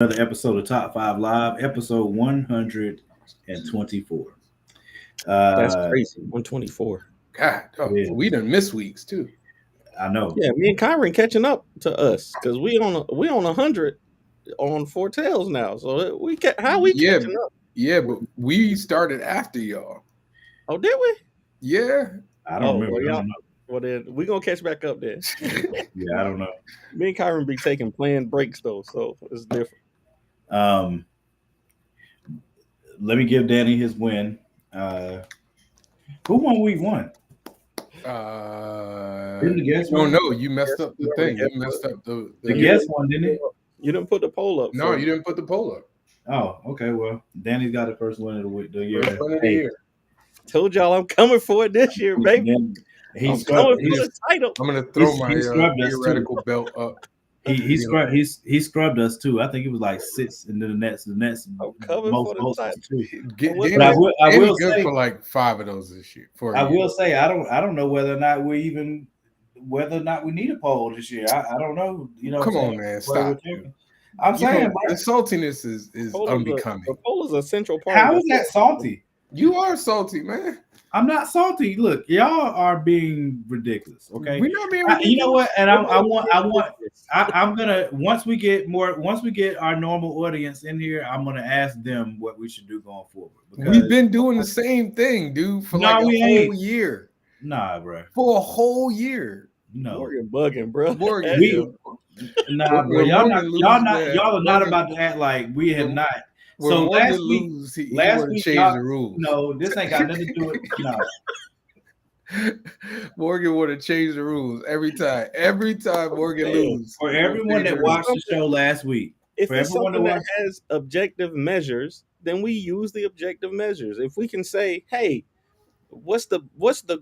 Another episode of Top 5 Live, episode 124. That's Uh, crazy. 124. God, it we is. done miss weeks too. I know. Yeah, me and Kyron catching up to us because we on 100 on Four Tails now. So how we Yeah, catching up? yeah, but we started after y'all. Oh, did we? Yeah. I don't remember. Well, I y'all. don't know. Well, then we gonna catch back up then. Yeah, I don't know. Me and Kyron be taking planned breaks though, so it's different. Um, let me give Danny his win. Who won week one? Didn't the guest no, one? no, you messed up the Yes, thing. yes, You messed up the The guest one, didn't he? You didn't put the poll up. No, so- you didn't put the poll up. Oh, okay. Well, Danny's got the first win of the week. The year. First one of the Hey, year. Told y'all I'm coming for it this year, baby. He I'm scrubbed. coming for the title. I'm gonna throw He's- my he scrubbed us, too. theoretical belt up. He scrubbed us too. I think it was like 6, and then the Nets I'm coming most for the votes title. was 2. Get But Danny, I will good say- for like 5 of those this year. I will say I don't know whether or not we need a poll this year. I don't know. You know, Come what I'm on, saying? man, Where stop. we're talking. I'm You saying, know, the saltiness is unbecoming. The poll is a central part. how of is that salty? You are salty, man. I'm not salty. Look, y'all are being ridiculous. Okay, We're not being you know what? And I'm this? gonna once we get our normal audience in here, I'm gonna ask them what we should do going forward. We've been doing the same thing, dude, for No, like we a whole ain't. year. Nah, bro. For a whole year. No, Morgan bugging, bro. Morgan, nah, bro. When Y'all Morgan loses, are man, not Morgan- about to act like we have when- not. when So Morgan last week, lose, he last want to week, change y'all- the rules. No, this ain't got nothing to do with no. Morgan want to change the rules every time. Every time Morgan Man, loses. For he wanna everyone change that the watched rules. the show last week, If for it's everyone something that that watched, has objective measures, then we use the objective measures. If we can say, hey, what's the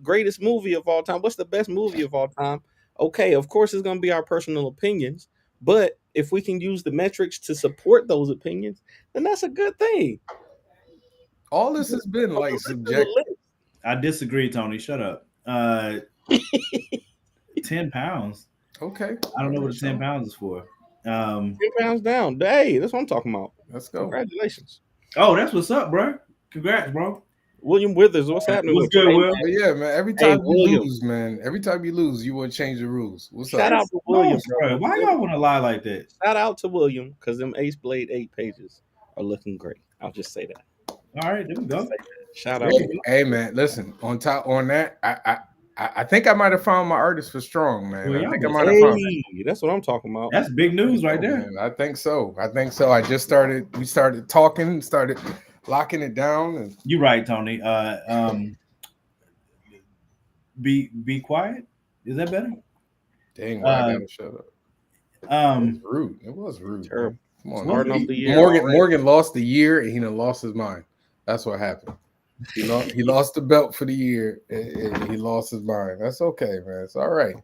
greatest movie of all time? What's the best movie of all time? Okay, of course it's gonna be our personal opinions, but if we can use the metrics to support those opinions, then that's a good thing. All this has been like subjective. I disagree, Tony. Shut up. 10 pounds. Okay. I don't know what the 10 pounds is for. 10 pounds down. Hey, that's what I'm talking about. Let's go. Congratulations. Oh, that's what's up, bro. Congrats, bro. William Withers, what's happening? What's with good, you? Will? But yeah, man. Every Hey, time you William. lose, man. Every time you lose, you want to change the rules. What's Shout up? out to William, No, bro. Why y'all want to lie like that? Shout out to William, because them Ace Blade 8 pages are looking great. I'll just say that. All right, there we go. Shout out. Hey, man. Listen. On that, I think I might have found my artist for Strong, man. Well, I y'all think I was- might have found. Hey, that's what I'm talking about. That's big news right Oh, there. man, I think so. I just started. We started talking. Started locking it down. And You're right, Tony. Be quiet. Is that better? dang, why I gotta shut up. It was rude. It was rude. Terrible. Man. Come on, Starting off the year Morgan. already. Morgan lost the year, and he done lost his mind. That's what happened. He lost the belt for the year, and he lost his mind. That's okay, man. It's all right.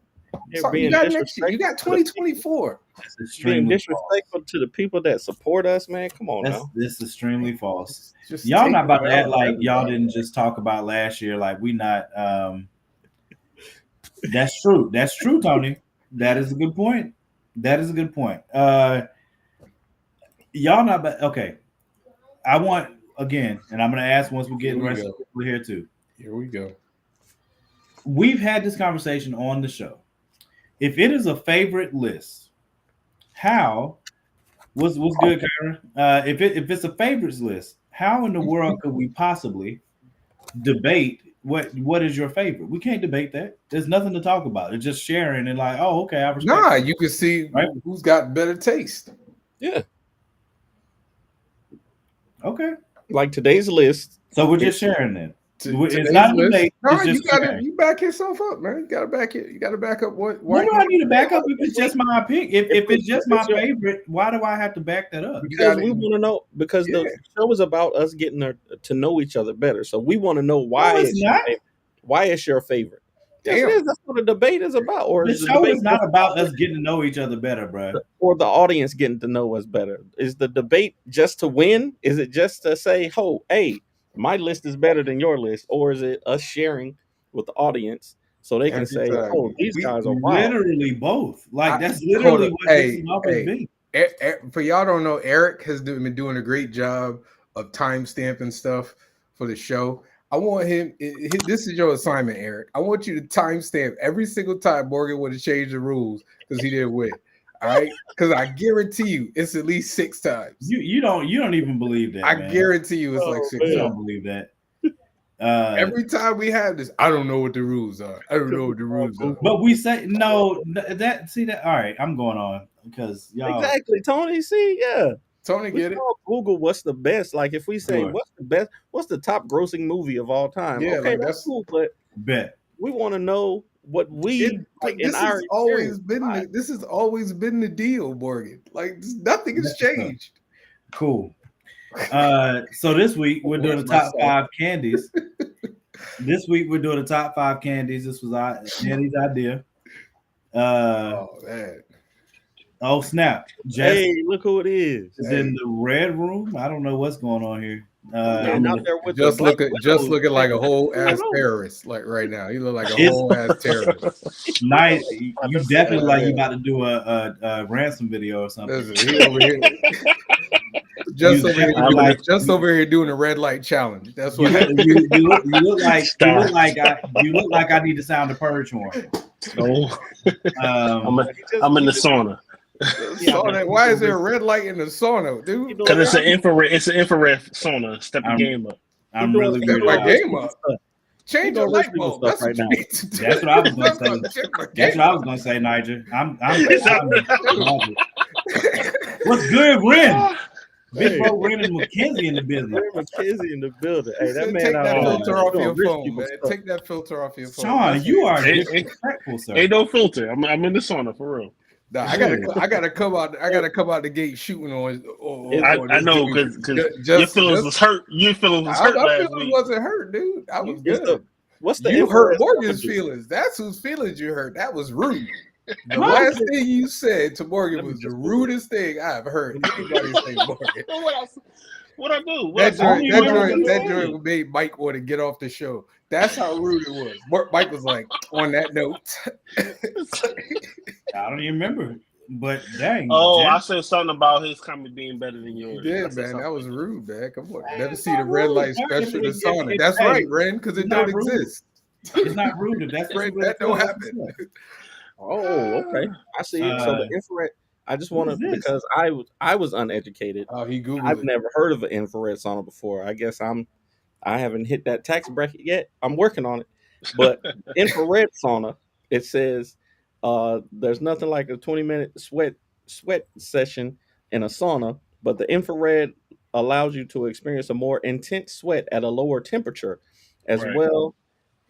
You're So being you got next year. You got disrespectful to the 2024. That's being extremely disrespectful to the people that support us, man. Come on false. now. That's extremely false. Just Y'all take not about it to act out, like y'all everybody. didn't just talk about last year. Like we not. That's true. That's true, Tony. That is a good point. That is a good point. Y'all not. Okay. I want again, and I'm going to ask once we get Here the we rest of go. the people here too. Here we go. We've had this conversation on the show. If it is a favorite list, how what's good, Kyron? If it's a favorites list, how in the world could we possibly debate what is your favorite? We can't debate that. There's nothing to talk about. It's just sharing and like, oh, okay, I respect. Nah, it. you can see Right? who's got better taste. Yeah. Okay, Like today's list. so we're just sharing then. It's Today's not a list. debate. No, It's you just gotta sharing. you back yourself up, man. You gotta back it. You gotta back up what Why why do I need to back up if it's just my opinion? If it's just my If it's your- favorite, why do I have to back that up? you Because gotta we want to know, because Yeah. the show is about us getting to know each other better. So we want to know why No, it's it's your not. favorite. Why it's your favorite. Yes, Damn. it is. That's what a debate is about. Or The is the show debate is not about us getting to know each other better, bro. or the audience getting to know us better? Is the debate just to win? Is it just to say, "Oh, hey, my list is better than your list," or is it us sharing with the audience so they can Every say, time. "Oh, these We guys are wild." Literally both. Like that's hold literally up. what Hey, this has always hey. been. For y'all don't know, Eric has been doing a great job of timestamping stuff for the show. I want him. This is your assignment, Eric. I want you to timestamp every single time Morgan would have changed the rules because he didn't win. All right, because I guarantee you, it's at least 6 times. You don't even believe that. I man. guarantee you, it's like 6 You times. don't believe that. Every time we have this, I don't know what the rules are. I don't know what the rules are. But we say no. That see that. All right, I'm going on because y'all Exactly, Tony. See, yeah. Tony, We get it? can all Google what's the best. Like if we say Sure. what's the best, what's the top grossing movie of all time? Yeah, okay, like, that's that's- cool, but bet. we want to know what we like in this our has always experience. been this has always been the deal, Morgan. Like nothing has changed. Cool. So this week we're doing the top 5 candies. This week we're doing the top 5 candies. This was Andy's idea. Oh man. Oh snap! Jess Hey, look who it is. is in the red room. I don't know what's going on here. And out there with Just the Black just Widows. looking like a whole ass Widows. terrorist, like right now. You look like a It's- whole ass terrorist. Nice. You definitely like you about to do a ransom video or something. Listen, he over here. Just over here doing a red light challenge. That's You, what you look like I need to sound the purge horn. No, I'm in the sauna sauna. Why is there a red light in the sauna, dude? because it's an infrared. It's an infrared sauna. Step your game up. I'm really Step good. my at game up. Change your light bulb. stuff That's what you need to do. That's what I was gonna say. That's what I was gonna say, Nigel. I'm what's good, Ren? Big bro Ren and McKenzie in the business. McKenzie in the building. Hey, that man Take that out filter off your rich phone, people man. stuff. Take that filter off your phone. Sean, you are Hey, disrespectful, sir. Ain't no filter. I'm in the sauna for real. Nah, I gotta come out. I gotta come out the gate shooting on. I know because your feelings was hurt. Your feelings was hurt my last feelings week. wasn't hurt, dude. I was good. What's the You hurt infrared Morgan's stuff? feelings. That's whose feelings you hurt. That was rude. The last thing you said to Morgan was the rudest thing I've heard anybody say, Morgan. What I do? That joint made Mike want to get off the show. That's how rude it was. Mike was like, on that note. I don't even remember. But dang. Oh, Jen. I said something about his comment being better than yours. Yeah, I said man, something. that was rude, man. Come on. Man, Never it's see the not red rude. light special to sauna. That's Hey, right, Ren, because it it's don't not rude. exist. It's not rude if that's Ren, what that don't happen. Oh, okay. I see. So the infrared. I just want to what is this? because I was uneducated. Oh, he Googled I've it. never heard of an infrared sauna before. I guess I haven't hit that tax bracket yet. I'm working on it. But infrared sauna, it says there's nothing like a 20-minute sweat session in a sauna, but the infrared allows you to experience a more intense sweat at a lower temperature, as Right. well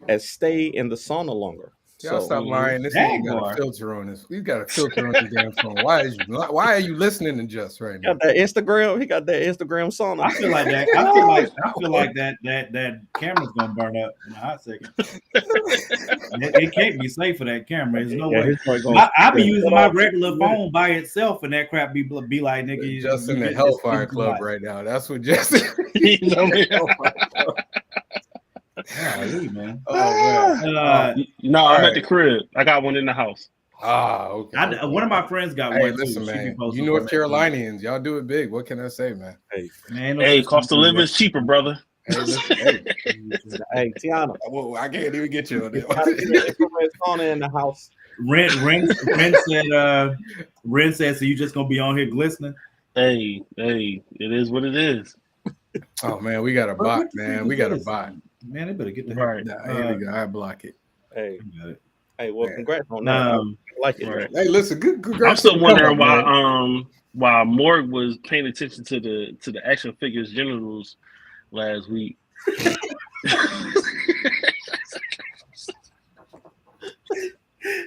as stay in the sauna longer. Y'all So, stop lying. This Dang, nigga got boy. a filter on this. He's got a filter on his damn phone. Why are you listening to Just right he now? got that Instagram. He got that Instagram sauna. I feel like that. I feel like that camera's gonna burn up in a hot second. It can't be safe for that camera. There's no way. his part gonna- I be using my regular phone by itself, and that crap be like, nigga, you Just in you the get Hellfire this Club light. right now. That's what Just. He's on the Golly, man. Oh man. No, I'm All at the crib. I got one in the house. Okay. One of my friends got Hey, one listen, too. She be man. posting You North photos. Carolinians, y'all do it big. What can I say, man? Man, no Hey, such cost of thing living as is cheaper, brother. Hey, listen, hey. Hey, Tiana, Whoa, I can't even get you on you gotta get an that. infrared sauna in the house. Ren said, so you just gonna be on here glistening? Hey, it is what it is. Oh man, we got a Bro, bot, what the man. fuck We is got a this? bot. Man, they better get the Right. Nah, here we go. I block it. Hey, Got it. well, Man. congrats on that. I like it. Right. Hey, listen, good. I'm Congrats still to the wondering comeback, man. why Morg was paying attention to the action figures genitals last week.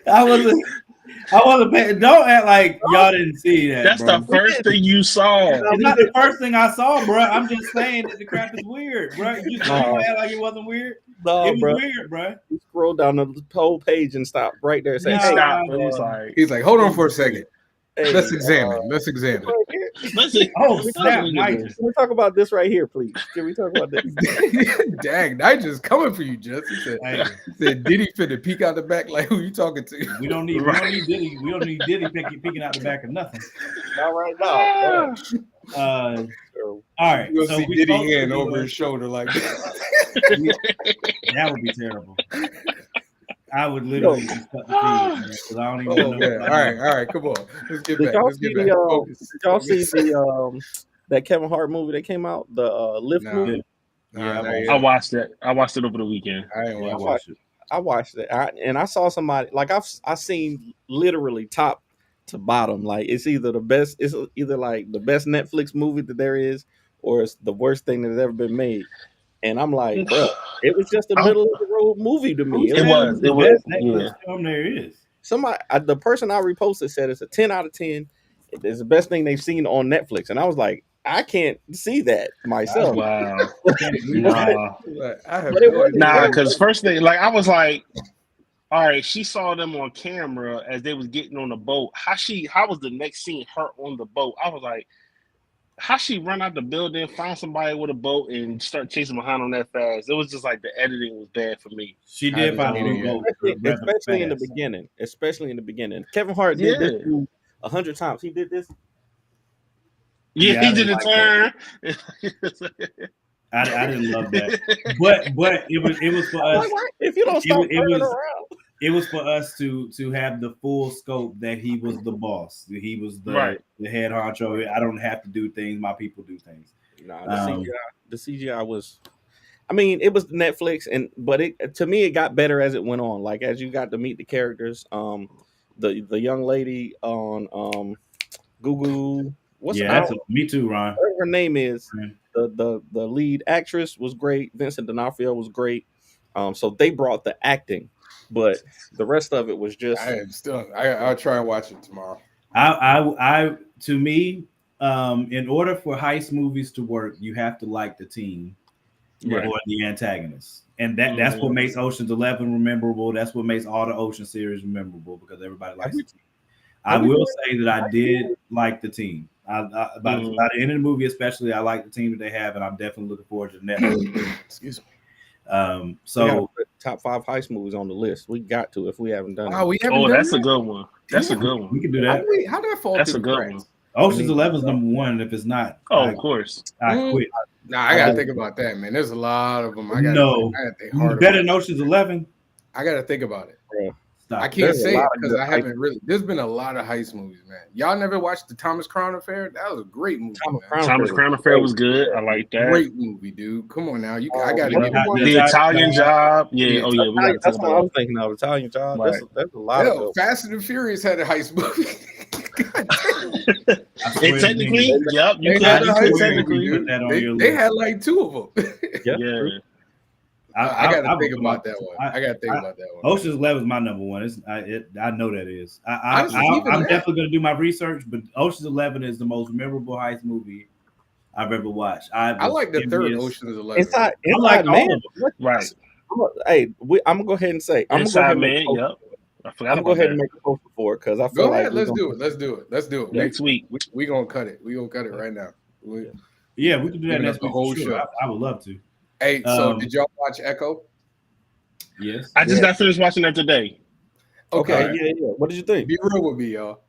I wasn't paying. Don't act like y'all didn't see that. That's bro. the first thing you saw. It's not the first thing I saw, bro. I'm just saying that the crap is weird, bro. You don't act like it wasn't weird. No, It was bro. weird, bro. You scroll down the whole page and stop right there. Say, Nah, hey, Stop. bro. It was like, He's like, hold on for a second. Hey, Let's examine. Let's examine. right here. Listen, Oh, let's snap, look at Nigel. this. Can we talk about this right here, please? Can we talk about this? Dang, Nigel's coming for you, Jess. He Hey, said Diddy finna peek out the back like who you talking to? we don't need Diddy. We don't need Diddy peeking out the back of nothing. Not right now. All So, right, You'll so see we Diddy supposed to hand do over a- his shoulder like That would be terrible. I would literally just cut the feed because I don't even oh know. man. All right, come on. Let's get did back. y'all Let's see get back. the Focus. did y'all see Focus. the that Kevin Hart movie that came out, the Lift Nah. movie? Yeah, Nah, I watched it. I watched it over the weekend. I ain't Yeah, I watching. watched it. I watched it, and I saw somebody like I seen literally top to bottom. Like it's either the best, it's either like the best Netflix movie that there is, or it's the worst thing that has ever been made. And I'm like, bro, it was just a middle of the road movie to me. Who It said was the It was. best Yeah. Netflix film there is. somebody, the person I reposted said it's a 10 out of 10. It's the best thing they've seen on Netflix, and I was like, I can't see that myself. Wow. Can't believe Nah. Like, I have But it no wasn't- idea. Nah, because first thing, like I was like, all right, she saw them on camera as they was getting on the boat. How was the next scene her on the boat? I was like, how she run out the building, find somebody with a boat, and start chasing behind on that fast? It was just like the editing was bad for me. She I did just find don't a know. boat, especially in the fast. beginning. Especially in the beginning. Kevin Hart did this Yeah. 100 times. He did this. Yeah, Yeah, he I did didn't the turn. I didn't love that, but it was for us. If you don't stop it turning was- around. It was for us to have the full scope that he was the boss. He was Right. the head honcho. I don't have to do things. My people do things. Nah, Um, the CGI was. I mean, it was Netflix, but it to me it got better as it went on. Like as you got to meet the characters. The young lady on Google. What's Yeah, me too, Ron. whatever her name is. Mhm. The lead actress was great. Vincent D'Onofrio was great. So they brought the acting, but the rest of it was just. I'll try and watch it tomorrow. I to me, in order for heist movies to work, you have to like the team Right. or the antagonist, and that's what makes Ocean's 11 memorable. That's what makes all the Ocean series memorable because everybody likes the team. I will say that I did like the team. By the end of the movie, especially, I like the team that they have, and I'm definitely looking forward to the next. Excuse me. We gotta put top 5 heist movies on the list. We got to if we haven't done Wow, it. we haven't Oh, done that's that? a good one. That's a good We one. can do How that. did that fall That's through a the good cracks? one. Ocean's 11 is number one, and if it's not, Oh, of course. I quit. Nah, I gotta think about that, man. There's a lot of them. I gotta think hard Better about than Ocean's 11. I gotta think about it. Stop. I can't There's a say it lot of because good I haven't really. There's been a lot of heist movies, man. Y'all never watched the Thomas Crown Affair? That was a great movie. Thomas Crown Affair was good. I like that. Great movie, dude. Come on now, I gotta give it. The Italian Job. Yeah. Oh yeah. We gotta That's talk what I about was thinking of. Italian Job. Right. That's a lot of Hell, good. Fast and the Furious had a heist movie. it. Technically, yep. You They could. had You a could heist technically. movie, dude. that on They, your they list. had like 2 of them. Yeah. Yeah. I gotta I think would about come that up- one. I gotta think about that one. Ocean's 11 is my number one. I know that is. Honestly, even I'm that- definitely going to do my research, but Ocean's 11 is the most memorable heist movie I've ever watched. I like the third envious. Ocean's 11. Inside like all Man. of Right. Hey, I'm gonna go ahead and say. I'm gonna go Inside ahead and Man. make a post- Yep. I forgot I'm gonna about go ahead that. and make a post for it because I Go feel ahead, like let's do it. Let's do it. Next week. We gonna cut it. We gonna cut it right now. Yeah, we can do that Giving next up the week. whole For sure. show. I would love to. Hey, so did y'all watch Echo? Yes. I just got finished watching that today. Okay, Okay. yeah. What did you think? Be real with me, y'all.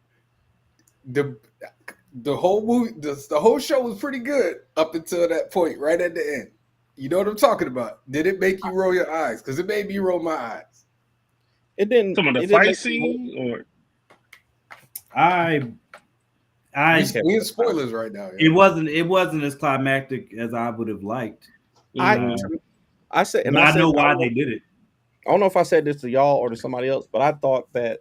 The whole movie, the whole show was pretty good up until that point, right at the end. You know what I'm talking about? Did it make you roll your eyes? Because it made me roll my eyes. It didn't. Some of the it didn't fight make- scene, or I We in spoilers right now. it wasn't as climactic as I would have liked. I said, and But I know why I they did it. don't know if I said this to y'all or to somebody else, but I thought that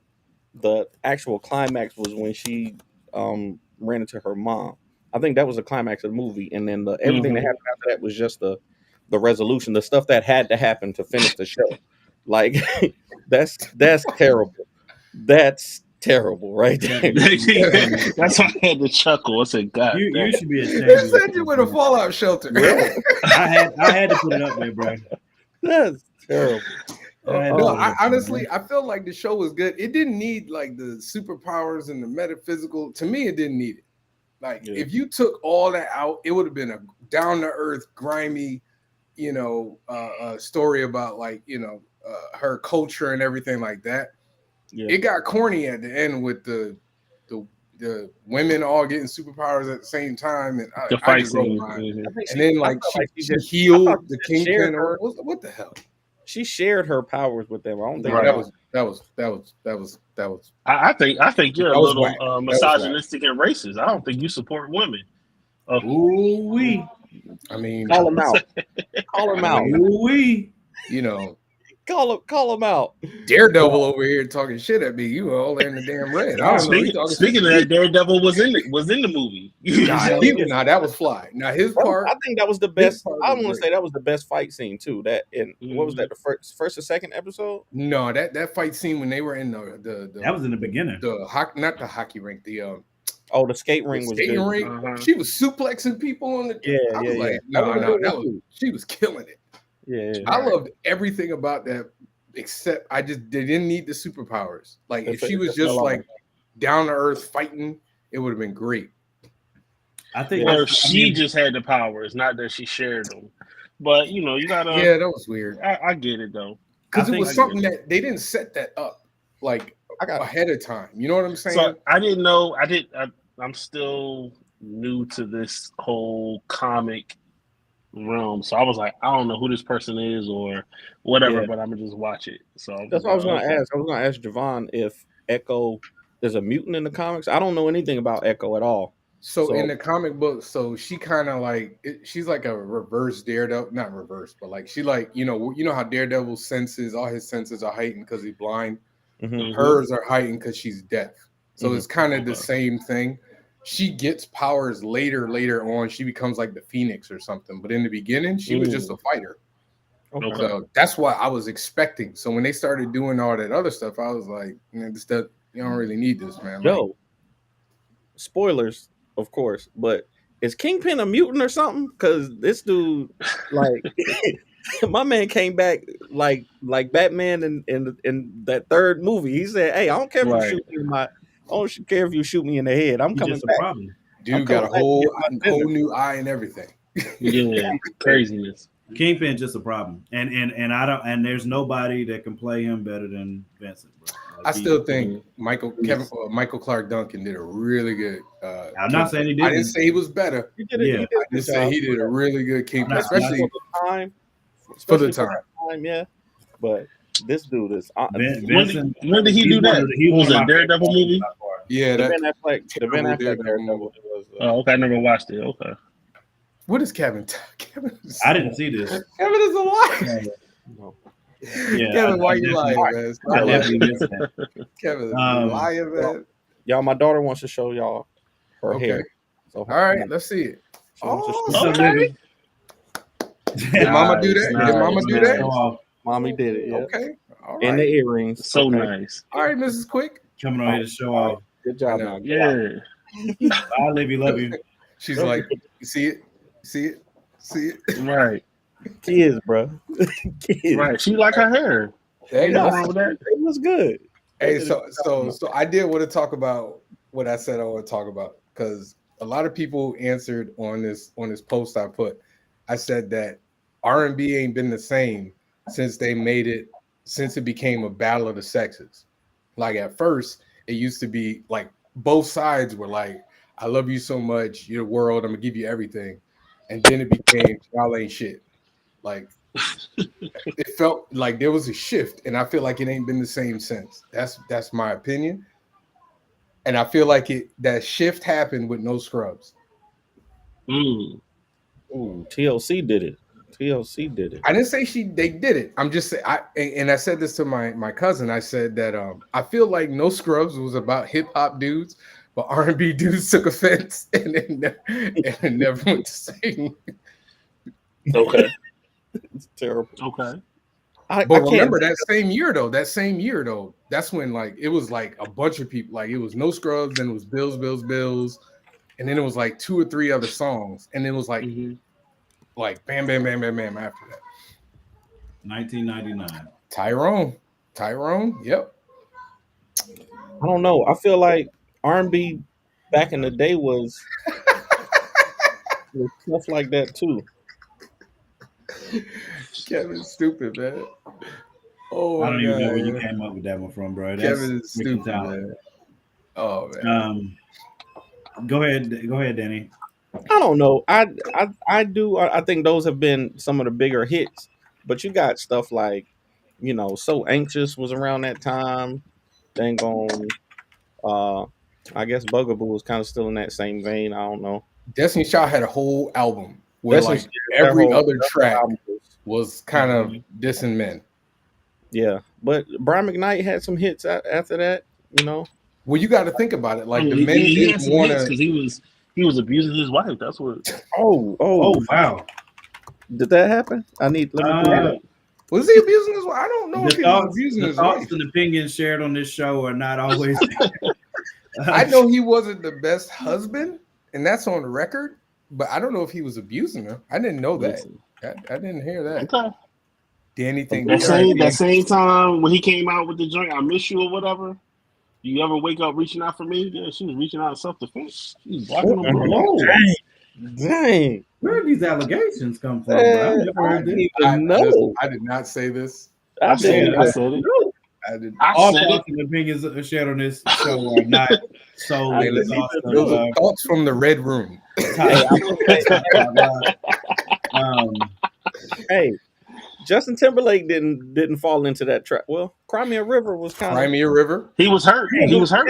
the actual climax was when she ran into her mom. I think that was the climax of the movie, and then everything that happened after that was just the resolution, the stuff that had to happen to finish the show. Like that's terrible. That's terrible, right there. that's why I had to chuckle. I said, "God, You should be ashamed. They sent you with a fallout shelter. I had to put it up there, bro. That's terrible. No, I honestly, I feel like the show was good. It didn't need like the superpowers and the metaphysical. To me, it didn't need it. Like, if you took all that out, it would have been a down to earth, grimy, story about like her culture and everything like that. Yeah. It got corny at the end with the women all getting superpowers at the same time, and The I fight just wrote scene. mine. I think And then like she healed the Kingpin. Or what the hell? She shared her powers with them. I don't think No, Right. that was. I think you're a That was little whack. That was misogynistic and racist. I don't think you support women. Ooh wee. I mean, call him out. Call him out. Ooh wee. Call him out. Daredevil over here talking shit at me. You were all in the damn red. I don't know. He talking Speaking shit of that, Daredevil was in the movie. Nah, that was fly. Now his part, I think that was the best. part I was want to great. say that was the best fight scene too. That in what was that, the first or second episode? no, that fight scene when they were in the That was in the beginning. not the hockey rink, the skate ring was skating good. rink. Uh-huh. She was suplexing people on the. Yeah, I was yeah, like, yeah. no, she was killing it. Yeah, I loved everything about that, except they didn't need the superpowers. Like if she was just like down to earth fighting, it would have been great. I think Or she just had the powers, not that she shared them. But you gotta. Yeah, that was weird. I get it though. Because it was something that they didn't set that up like ahead of time. You know what I'm saying? So I didn't know. I'm still new to this whole comic realm, so I was like, I don't know who this person is or whatever, but I'm gonna just watch it. So that's what I was gonna ask. I was gonna ask Javon if Echo there's a mutant in the comics. I don't know anything about Echo at all. So in the comic book, so she kind of like she's like a reverse Daredevil, not reverse, but like she like you know how Daredevil senses, all his senses are heightened because he's blind. Mm-hmm. Hers are heightened because she's deaf. So it's kind of the same thing. She gets powers later on. She becomes like the Phoenix or something. But in the beginning, she was just a fighter. Okay. So that's what I was expecting. So when they started doing all that other stuff, I was like, man, you don't really need this, man. Yo, spoilers, of course, but is Kingpin a mutant or something? Because this dude, like, my man came back like Batman in that third movie. He said, "Hey, I don't care if you shoot me in my, I don't care if you shoot me in the head. I'm coming back." Problem. Dude got a whole new eye and everything. Yeah, craziness. Kingpin just a problem, and I don't, and there's nobody that can play him better than Vincent. Bro. Like, I still think Michael Clark Duncan did a really good. I'm not saying he didn't. I didn't say he was better. He did it. I just say he did a really good Kingpin, especially for the time. For the time. Yeah. But this dude is. Vincent, when did he do that? He was a Daredevil movie. Yeah, the Ben Affleck Daredevil. Oh, okay. I never watched it. Okay. What is Kevin? I didn't see this. Kevin is a liar. No. Yeah, Kevin, why you lying, man? I definitely missed that. Kevin is a liar, man. Y'all, my daughter wants to show y'all her hair. So, all right, let's see it. Okay. Did Mama do that? Did Mama do that? Mommy did it. Yeah. Okay. All right. And the earrings. So nice. All right, Mrs. Quick. Coming on here to show off. Good job, man. Yeah. I love you. She's like, you see it? See it? See it? Right. Kids, bro. Kids. Right. She like her hair. Hey, Nothing wrong with that. It was good. Hey, so I did want to talk about what I said I want to talk about because a lot of people answered on this post I put. I said that R&B ain't been the same since it became a battle of the sexes. Like at first, it used to be like both sides were like, I love you so much, you're the world, I'm gonna give you everything. And then it became y'all ain't shit. Like it felt like there was a shift, and I feel like it ain't been the same since. That's my opinion. And I feel like that shift happened with No Scrubs. Ooh, TLC did it. I didn't say they did it. I'm just saying. I said this to my cousin. I said that I feel like No Scrubs was about hip hop dudes, but R&B dudes took offense and it never went to sing. Okay. It's terrible. Okay. But remember that same year though, that's when like it was like a bunch of people. Like it was No Scrubs, then it was Bills, and then it was like 2 or 3 other songs, and it was like. Like bam, bam, bam, bam, bam. After that, 1999. Tyrone. Yep. I don't know. I feel like R&B back in the day was stuff like that too. Kevin's stupid, man. Oh I my don't even know where you god, came up with that one from, bro. That's Kevin is freaking stupid, talent. man. Oh man. Go ahead, Danny. I don't know. I do. I think those have been some of the bigger hits. But you got stuff like, So Anxious was around that time. Dang on. Uh, I guess Bugaboo was kind of still in that same vein. I don't know. Destiny Child had a whole album where That's like their every whole, other their whole track album was kind of dissing men. Yeah, but Brian McKnight had some hits after that. Well, you got to think about it. Like the men he had didn't some want hits to. because he was abusing his wife. That's what. Oh, Oh wow. did that happen? Let me pull it up. Was he abusing his wife? I don't know if he was abusing the his thoughts wife. and opinions shared on this show are not always. I know he wasn't the best husband, and that's on record. But I don't know if he was abusing her. I didn't know that. I didn't hear that. Okay. Danny think that same time when he came out with the joint, I miss you or whatever. You ever wake up reaching out for me? Yeah, she was reaching out in self defense. She was blocking them. Whoa. Dang. Where did these allegations come from, bro? I've never heard this. I did not say this. I said it. I did. All thoughts and opinions shared on this show are not solely the thoughts Those are thoughts from the Red Room. Hey, Justin Timberlake didn't fall into that trap. Well, Crimea River was kind of Crimea River. He was hurt. He was hurt.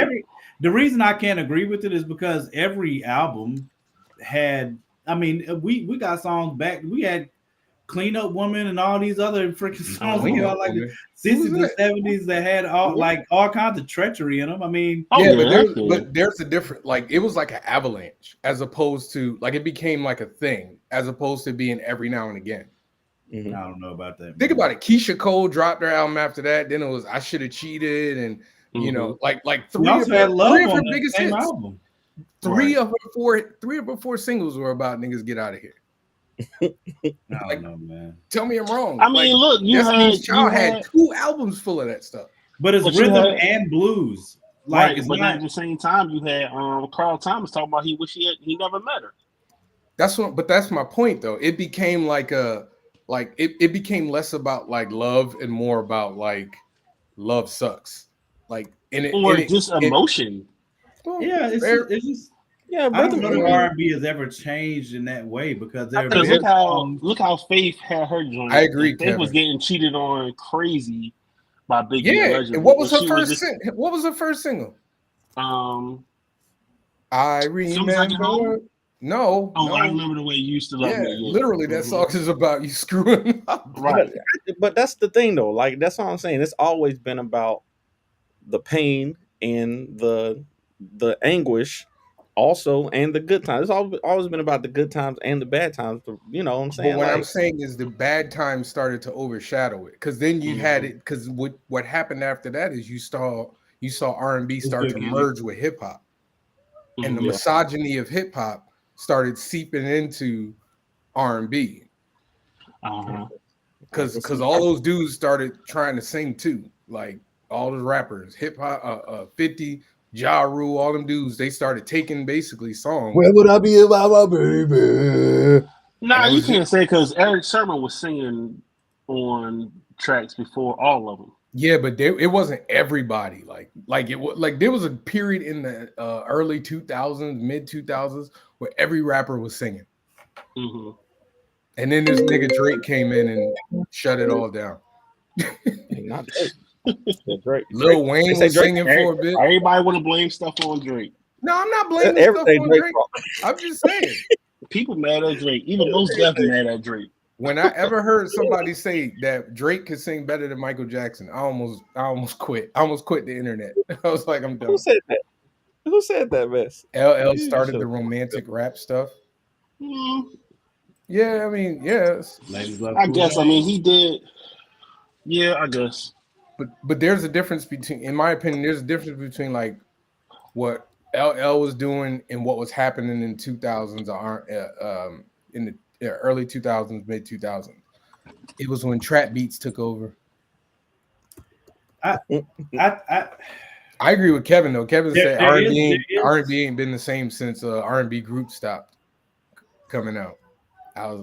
The reason I can't agree with it is because every album had. I mean, we got songs back. We had Clean Up Woman and all these other freaking songs like the 60s and 70s that had all kinds of treachery in them. I mean, but there's a different, like it was like an avalanche as opposed to like it became like a thing as opposed to being every now and again. I don't know about that. Think about it. Keisha Cole dropped her album after that. Then it was I Should Have Cheated, and you know, like three of her biggest hits. Album. Three of her four singles were about niggas get out of here. I don't know, man. Tell me I'm wrong. I mean, look, you had 2 albums full of that stuff. But it's rhythm and blues. Like, right, but at the same time, you had Carl Thomas talking about he wish he never met her. That's my point though. It became like it became less about like love and more about like love sucks. Like just emotion. It's just I don't know if R&B has ever changed in that way because look how Faith had her joint. I agree. Faith Kevin was getting cheated on crazy by Biggie. Yeah, and what was her first? What was her first single? I remember. No. I remember the way you used to love me. Yeah. Literally, that song is about you screwing up. Right. But that's the thing, though. Like that's all I'm saying. It's always been about the pain and the anguish, also, and the good times. It's always been about the good times and the bad times. You know what I'm saying? But what I'm saying is the bad times started to overshadow it because then you had it. Because what happened after that is you saw R&B start to merge with hip hop, and the misogyny of hip hop started seeping into R&B. Because all those dudes started trying to sing too, like all the rappers, hip hop, 50, Ja Rule, all them dudes, they started taking basically songs. Where would I be about my baby? Nah, you can't say because Eric Sermon was singing on tracks before all of them. Yeah, but it wasn't everybody. Like there was a period in the early 2000s, mid 2000s where every rapper was singing. And then this nigga Drake came in and shut it all down. Not Drake. Lil Wayne was singing for a bit. Everybody want to blame stuff on Drake. No, I'm not blaming stuff on Drake. I'm just saying. People mad at Drake. Even most definitely mad at Drake. When I ever heard somebody say that Drake could sing better than Michael Jackson, I almost quit. I almost quit the internet. I was like, I'm done. Who said that? Who said that, Miss? LL started the romantic rap stuff. Yeah, I mean, yes. I guess. I mean, he did. Yeah, I guess. But there's a difference between, in my opinion, there's a difference between like what LL was doing and what was happening in 2000s in the early 2000s, mid 2000s. It was when trap beats took over. I, I, I agree with Kevin though. Kevin said there is R&B ain't been the same since R&B group stopped coming out. I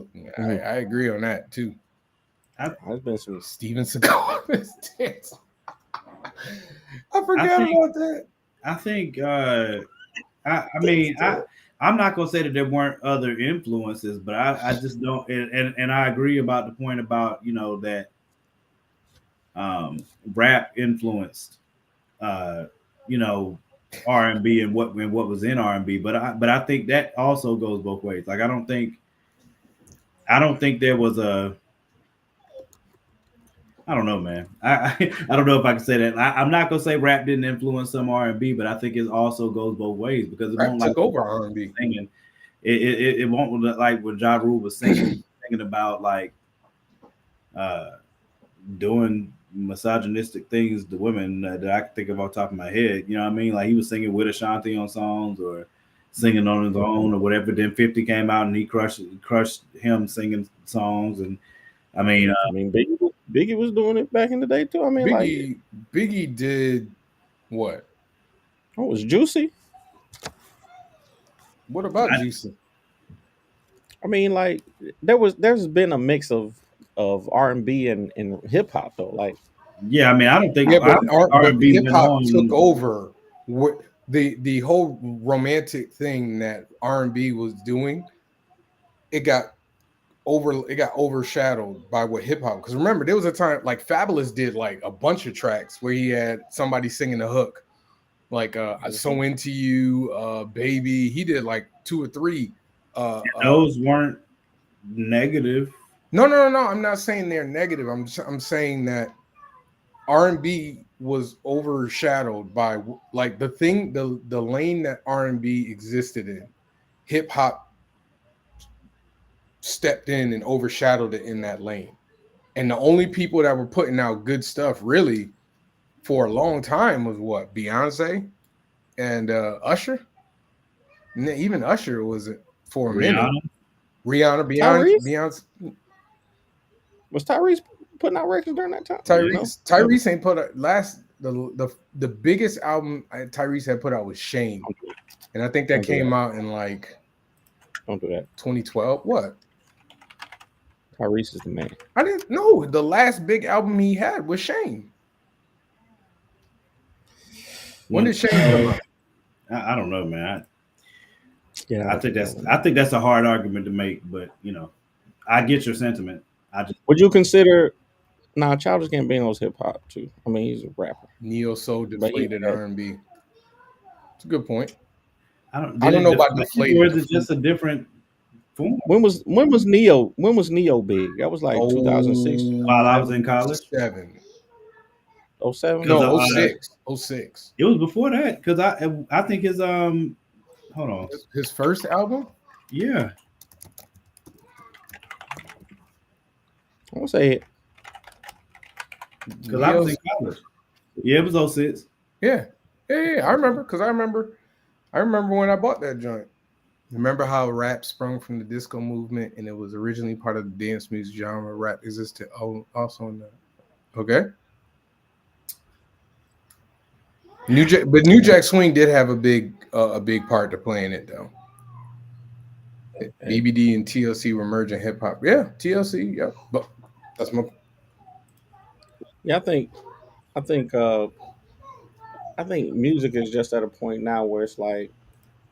agree on that too. There's been some. Steven Seagal. I forgot about that. I think I mean I'm not gonna say that there weren't other influences, but I just don't and I agree about the point about that rap influenced you know R&B and what was in R&B, but I think that also goes both ways. Like I don't think there was a I don't know, man. I don't know if I can say that. I'm not gonna say rap didn't influence some R&B, but I think it also goes both ways because it Rap won't took like over R&B. singing. It won't like when Ja Rule was singing about like doing misogynistic things to women that I can think of off the top of my head. You know what I mean? Like he was singing with Ashanti on songs or singing on his own or whatever. Then 50 came out and he crushed him singing songs. And I mean, Biggie was doing it back in the day too. I mean, Biggie did what? Oh, it was Juicy. What about Juicy? I mean, like there's been a mix of R&B and hip hop though. Like, yeah, I mean, I don't think but R&B hip went hop on. took over what the whole romantic thing that R&B was doing. It got overshadowed by what hip hop. Because remember, there was a time like Fabulous did like a bunch of tracks where he had somebody singing the hook, like "So Into You," "Baby." He did like 2 or 3. Those weren't negative. No. I'm not saying they're negative. I'm saying that R&B was overshadowed by like the lane that R&B existed in. Hip hop stepped in and overshadowed it in that lane. And the only people that were putting out good stuff really for a long time was what? Beyonce and Usher. And even Usher was for a minute. Rihanna, Beyonce. Was Tyrese putting out records during that time? Tyrese ain't put out the biggest album Tyrese had put out was Shame. And I think that came out in like don't do that. 2012. What? Tyrese is the man. I didn't know the last big album he had was Shame. When did Shame come out? I don't know, man. Yeah, I think that's a hard argument to make, but I get your sentiment. Would you consider? Nah, Childish Gambino's hip hop too. I mean, he's a rapper. Neo soul deflated R&B. It's a good point. I don't know about deflated. Or is it just a different form? When was Neo big? That was like 2006. While I was in college. 07. 07? No, 06. 06. It was before that because I think his hold on. His first album? Yeah. I want to say it. Because I was in college. Yeah, it was 06. Yeah. I remember because I remember when I bought that joint. Remember how rap sprung from the disco movement and it was originally part of the dance music genre. Rap existed also in that. Okay. New Jack Swing did have a big part to play in it though. BBD and TLC were merging hip hop. Yeah, TLC. Yeah, but that's my. Yeah, I think music is just at a point now where it's like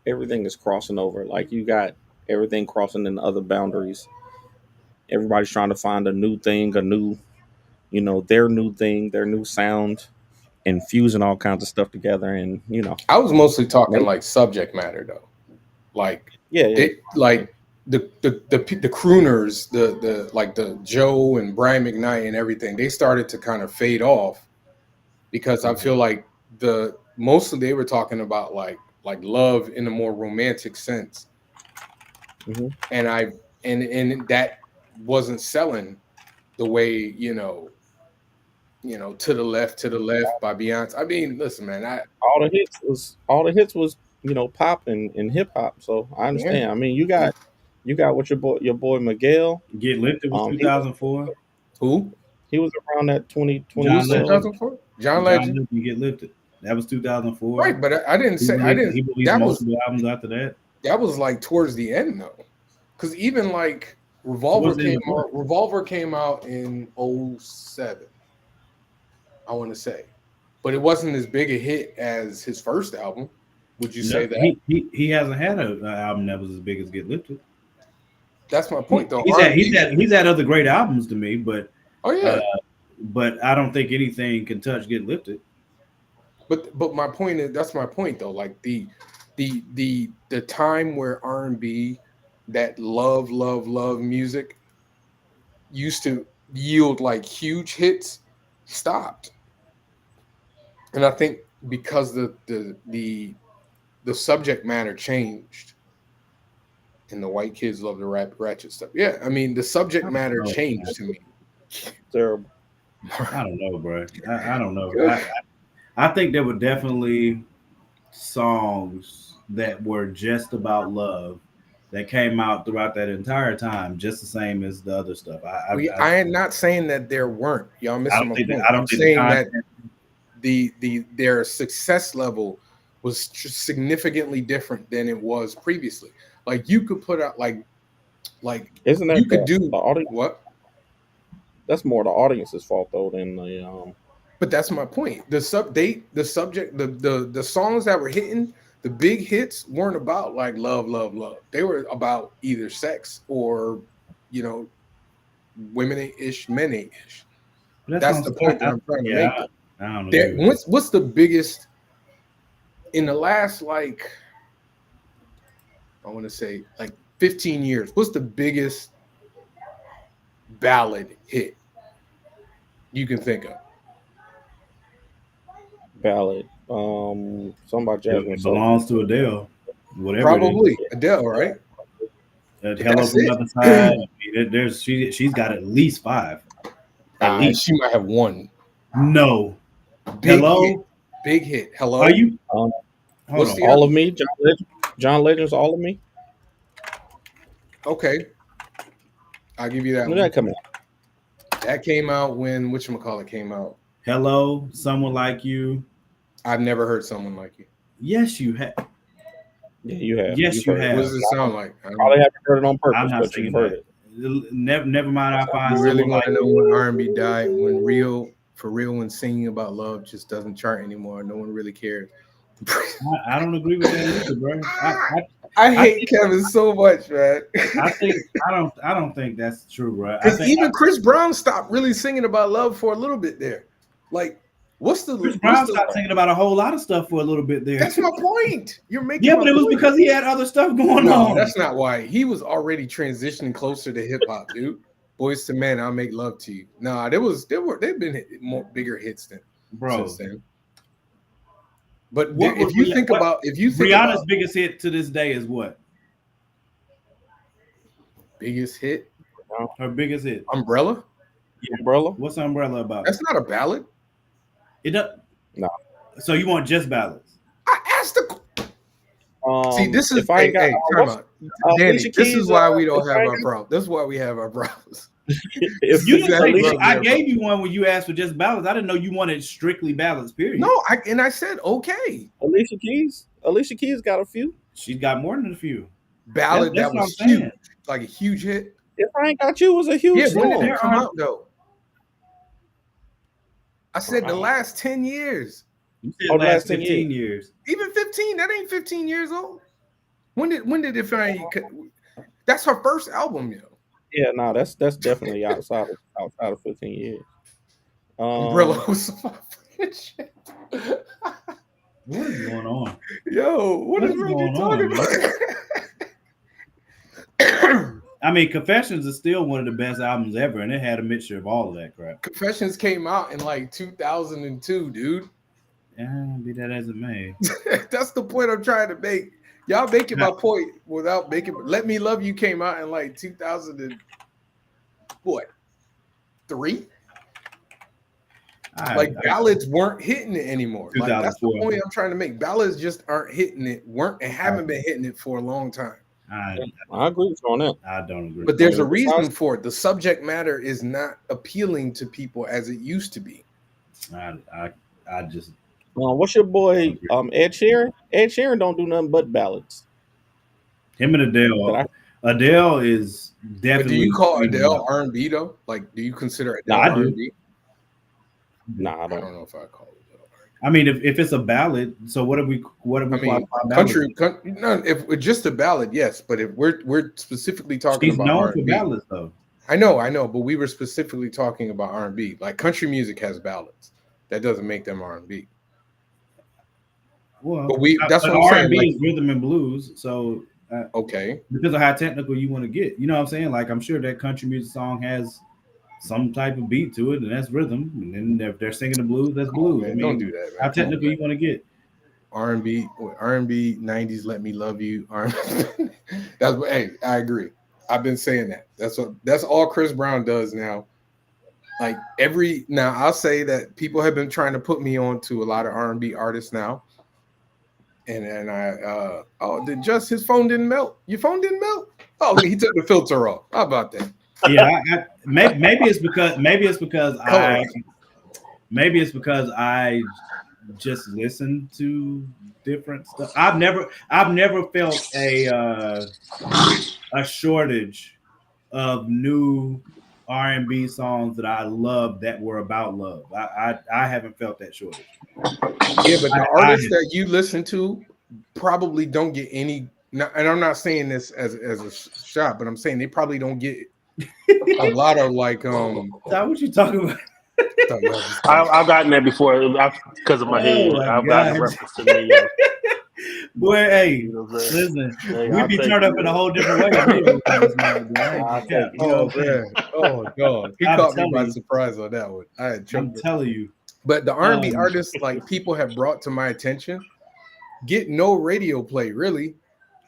everything is crossing over. Like you got everything crossing in other boundaries. Everybody's trying to find a new thing, their new thing, their new sound, and fusing all kinds of stuff together. And I was mostly talking like subject matter though, like like the crooners, the like the Joe and Brian McKnight and everything. They started to kind of fade off because I feel like mostly they were talking about like love in a more romantic sense, and and that wasn't selling the way to the left by Beyonce. I mean, listen, man, all the hits was pop and hip hop. So I understand. Yeah. I mean, you got what your boy Miguel. Get Lifted was 2004. Who? He was around that 2020. John John Legend. Legend Get Lifted. That was 2004. Right, but I didn't say He released that was multiple albums after that. that was like towards the end though. Because even like Towards the end of what? Revolver came out in 07, I want to say. But it wasn't as big a hit as his first album. Would you say that? He hasn't had an album that was as big as Get Lifted. That's my point though. He's had other great albums to me, but oh yeah. But I don't think anything can touch Get Lifted. But my point is, that's my point though. Like the time where R&B, that love music used to yield like huge hits, stopped. And I think because the subject matter changed, and the white kids love the rap ratchet stuff. Yeah, I mean the subject matter changed to me. Terrible. I don't know, bro. I don't know. I think there were definitely songs that were just about love that came out throughout that entire time, just the same as the other stuff. I am not saying that there weren't. Y'all missing my point. I'm saying that their success level was significantly different than it was previously. Like you could put out like isn't that you could do the audience? What? That's more the audience's fault though than the But that's my point. The subject, the songs that were hitting, the big hits weren't about like love. They were about either sex or, women-ish, men-ish. That's the point that I'm trying to make. I don't know. What's the biggest in the last I want to say 15 years? What's the biggest ballad hit you can think of? ballad. Something about Jasmine. It belongs to Adele. Whatever. Probably Adele, right? Hello from the Other Side. She's got at least 5. At least she might have one. No. Big hit. Hello. Are you? What's the All of Me? John Legend's All of Me. Okay, I'll give you that. When did that come out? That came out when whatchamacallit came out. Hello, Someone Like You. I've never heard Someone Like You. Yes, you have. Yeah, you have. Yes, you have. What does it sound like? Probably haven't heard it on purpose, I'm not but you've heard it. Never mind. I find you really want to know when R&B died? When singing about love just doesn't chart anymore. No one really cares. I don't agree with that either, bro. I hate Kevin so much, man. I don't think that's true, bro. Because even Chris Brown stopped really singing about love for a little bit there. Like, Chris Brown stopped singing about a whole lot of stuff for a little bit there. That's my point. You're making. Yeah, but it was because he had other stuff going on. That's not why. He was already transitioning closer to hip hop, dude. Boys to Men, I'll Make Love to You. Nah, they've been more bigger hits than since then. But if you think about Rihanna's biggest hit to this day is what? Biggest hit? Her biggest hit. Umbrella? Yeah. Umbrella? What's Umbrella about? That's not a ballad. It does. No. So you want just ballads? I asked the. See, this is if I time out. Danny, this is why we don't have our problems. This is why we have our problems. If you didn't I gave you one when you asked for just ballads. I didn't know you wanted strictly ballads. Period. No, I said okay. Alicia Keys got a few. She's got more than a few. Ballad that was huge, like a huge hit. If I Ain't Got You was a huge song. When did it come out though? I said the last 10 years. You said the last 15 years. Even 15. That ain't 15 years old. When did If I Ain't? That's her first album, yo. Yeah, no, that's definitely outside of 15 years. Umbrella was some shit. What is going on? Yo, what is really talking about? I mean, Confessions is still one of the best albums ever, and it had a mixture of all of that crap. Confessions came out in like 2002, dude. Yeah, be that as it may. That's the point I'm trying to make. Y'all making my point without making. Let Me Love You came out in like 2003. Ballads weren't hitting it anymore. Like, that's the point I'm trying to make. Ballads just aren't hitting it. Haven't been hitting it for a long time. I agree with you on that. I don't agree. But there's a reason for it. The subject matter is not appealing to people as it used to be. I just What's your boy Ed Sheeran? Ed Sheeran don't do nothing but ballads. him and That I Adele is But do definitely. you call Adele R&B though? Like, do you consider No, Adele I do. R&B? Nah, I I don't. don't know if I call Adele R&B. I mean, if it's a ballad, so what do we I mean, qualify country, ballad? no, if it's just a ballad, yes. But if we're specifically talking She's about known for R&B, ballads though. I know, but we were specifically talking about R&B. Like country music has ballads. That doesn't make them R&B. Well, But that's but what I'm saying. R&B Like, is rhythm and blues, so okay, depends on how technical you want to get. You know what I'm saying? Like I'm sure that country music song has some type of beat to it, and that's rhythm. And then if they're singing the blues, that's blues. man, I mean, don't do that, man. how technical you want to get? R&B 90s, let me love you. That's what. Hey, I agree. I've been saying that. That's all Chris Brown does now. Like now, I'll say that people have been trying to put me on to a lot of R&B artists now. And I just his phone didn't melt. Your phone didn't melt? Oh, he took the filter off. How about that? Yeah, maybe it's because I just listen to different stuff. I've never felt a shortage of new R&B songs that I love that were about love. I haven't felt that shortage. Yeah, but the artists that you listen to probably don't get any. And I'm not saying this as a shot, but I'm saying they probably don't get a lot of like. That what you talking about? I've gotten that before because of my head. I've gotten a reference to me. Boy, hey, listen, we be turned up in a whole different way. Oh, dog. He caught me by surprise on that one. I'm telling you. But the R&B artists, like people have brought to my attention, get no radio play, really.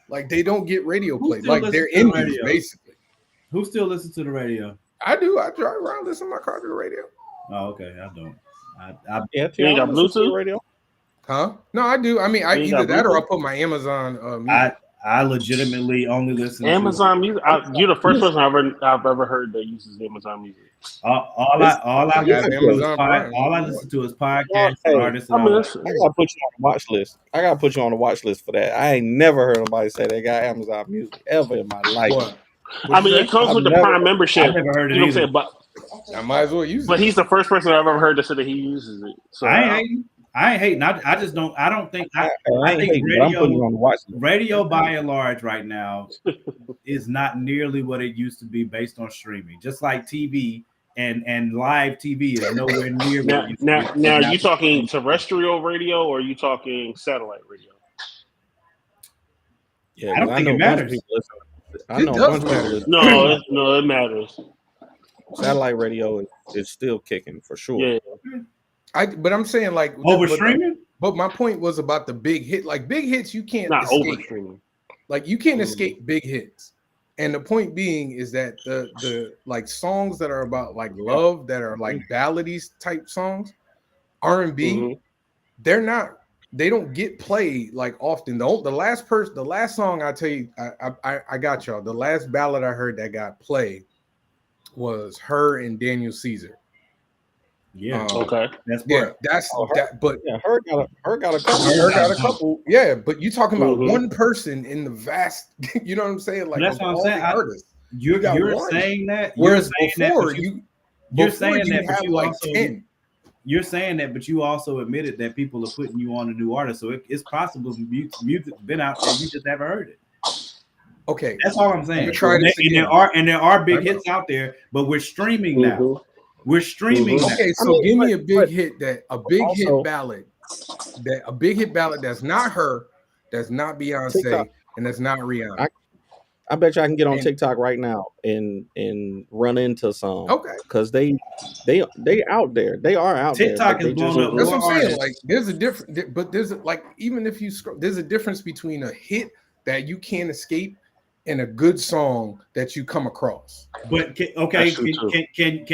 Like they don't get radio play. Like they're indies, basically. Who still listens to the radio? I do. I drive around, listen to my car to the radio. Oh, okay. I don't. You ain't got Bluetooth radio? Huh? No, I do. I mean, either that or I'll put my Amazon music. I legitimately only listen Amazon music. You're the first person I've ever heard that uses Amazon music. All I listen to is podcasts. Artists. I gotta put you on the watch list. I gotta put you on the watch list for that. I ain't never heard nobody say they got Amazon Music ever in my life. I mean, it comes with the Prime membership. I've never heard it. You know what I'm saying? But I might as well use it. But he's the first person I've ever heard that said that he uses it. So I ain't hating. I just don't. I don't think. I think radio by and large right now is not nearly what it used to be based on streaming. Just like TV and live TV is nowhere near. Now, are you talking terrestrial radio or are you talking satellite radio? Yeah, I don't think it matters. I know a bunch of people listen. No, it matters. Satellite radio is still kicking for sure. Yeah. But I'm saying like over streaming. But my point was about the big hit. Like big hits, you can't not escape. Over streaming. Like you can't escape big hits. And the point being is that the like songs that are about like love, that are like balladies type songs, R&B, they don't get played like often. The last song I tell you, I got y'all. The last ballad I heard that got played was her and Daniel Caesar. Yeah. Okay. That's that. But her got a couple. Yeah, but you talking about one person in the vast. You know what I'm saying? Like that's what I'm saying. Artists, you're saying that. Whereas before you have like 10. You're saying that, but you also admitted that people are putting you on a new artist. So it's possible music's been out there, you just never heard it. Okay, that's all I'm saying. And there are big hits out there, but we're streaming now. We're streaming. Okay, so give me a big hit ballad that's not her, that's not Beyonce, TikTok. And that's not Rihanna. I bet you I can get on TikTok right now and run into some. Okay, because they out there. They are out TikTok there. TikTok is blown up. That's what I'm saying. Like there's a difference, but there's like even if you scroll, there's a difference between a hit that you can't escape and a good song that you come across. But can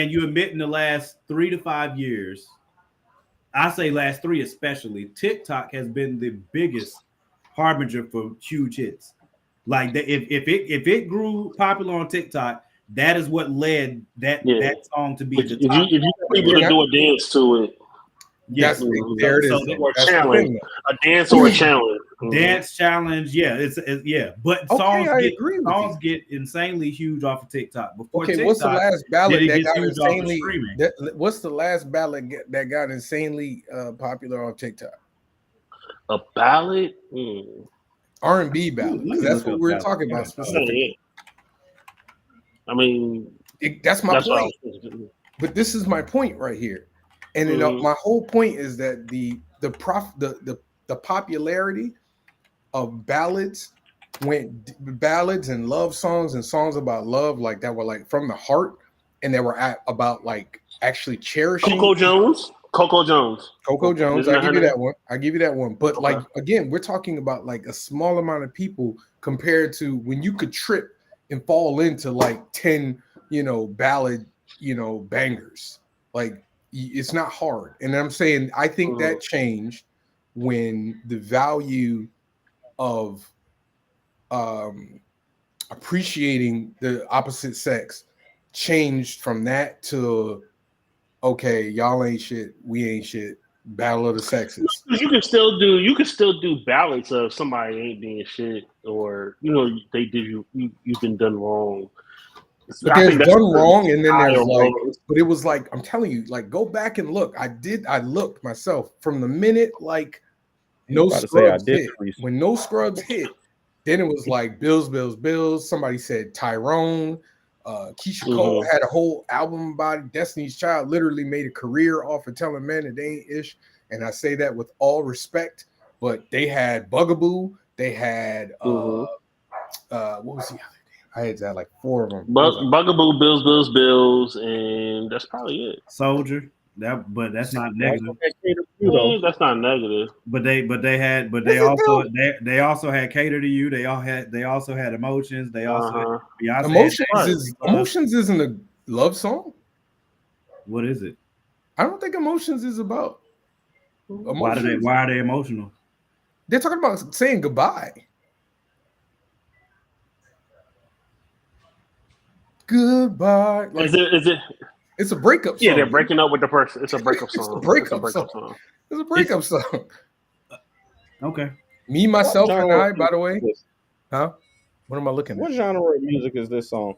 you admit in the last 3 to 5 years, I say last 3 especially, TikTok has been the biggest harbinger for huge hits. Like if it grew popular on TikTok, that is what led that song to be the top. If you get people to do a dance to it. Yes. There it is. So though. Or That's the challenge, thing, a dance or a challenge. Dance challenge, yeah, it's yeah, but Okay, I songs agree with songs get insanely huge off of TikTok. Before Okay, TikTok, what's the last then ballad it that gets got huge off of insanely? streaming. What's the last ballad that got insanely popular on TikTok? A ballad. R&B Let ballad, me because that's look what up we're ballad. talking about specifically. I mean, That's my that's what I point. was thinking. But this is my point right here, and then, Mhm. my whole point is that the popularity of ballads ballads and love songs and songs about love like that were like from the heart, and they were about like actually cherishing Coco Jones. Coco Jones. Coco Jones. Isn't I that give her you name? that one. I give you that one. But Okay. like again, we're talking about like a small amount of people compared to when you could trip and fall into like 10, ballad, bangers. Like it's not hard. And I'm saying I think that changed when the value of appreciating the opposite sex changed from that to okay, y'all ain't shit, we ain't shit. Battle of the sexes. You can still do ballads of somebody ain't being shit, or they did you've been done wrong. But I there's think that's done wrong, and then there's higher like, road. but it was like I'm telling you, like go back and look. I looked myself from the minute like No about to say I Scrubs did hit. research. When No Scrubs hit, then it was like Bills, Bills, Bills. Somebody said Tyrone. Keisha Cole had a whole album about it. Destiny's Child literally made a career off of telling men that they ain't ish. And I say that with all respect, but they had Bugaboo. They had what was the other name? I had like 4 of them. Bugaboo, Bills, and that's probably it. Soldier. But that's not negative. That's not negative. But they also had Cater to You. They also had Emotions. They also had Beyonce. Emotions isn't a love song. What is it? I don't think Emotions is about emotions. Why are they emotional? They're talking about saying goodbye. Goodbye. Like, is it? It's a breakup song. Yeah, they're breaking up with the person. It's a breakup song. It's a breakup song. It's a breakup song. Okay. Me, Myself, and I, by the way. Huh? What am I looking at? What genre of music is this song?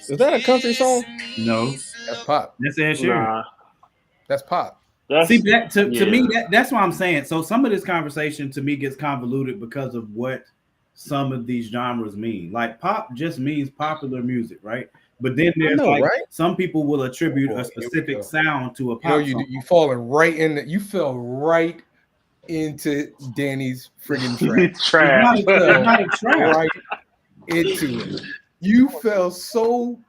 Is that a country song? No. That's pop. That's Ed Sheeran. Nah. That's pop. See, that to me, that's what I'm saying. So some of this conversation to me gets convoluted because of what some of these genres mean. Like pop just means popular music, right? But then there's some people will attribute a specific sound to a pop song. You falling right in you fell right into Danny's friggin' trap. It's not a trap. Right into it. You fell so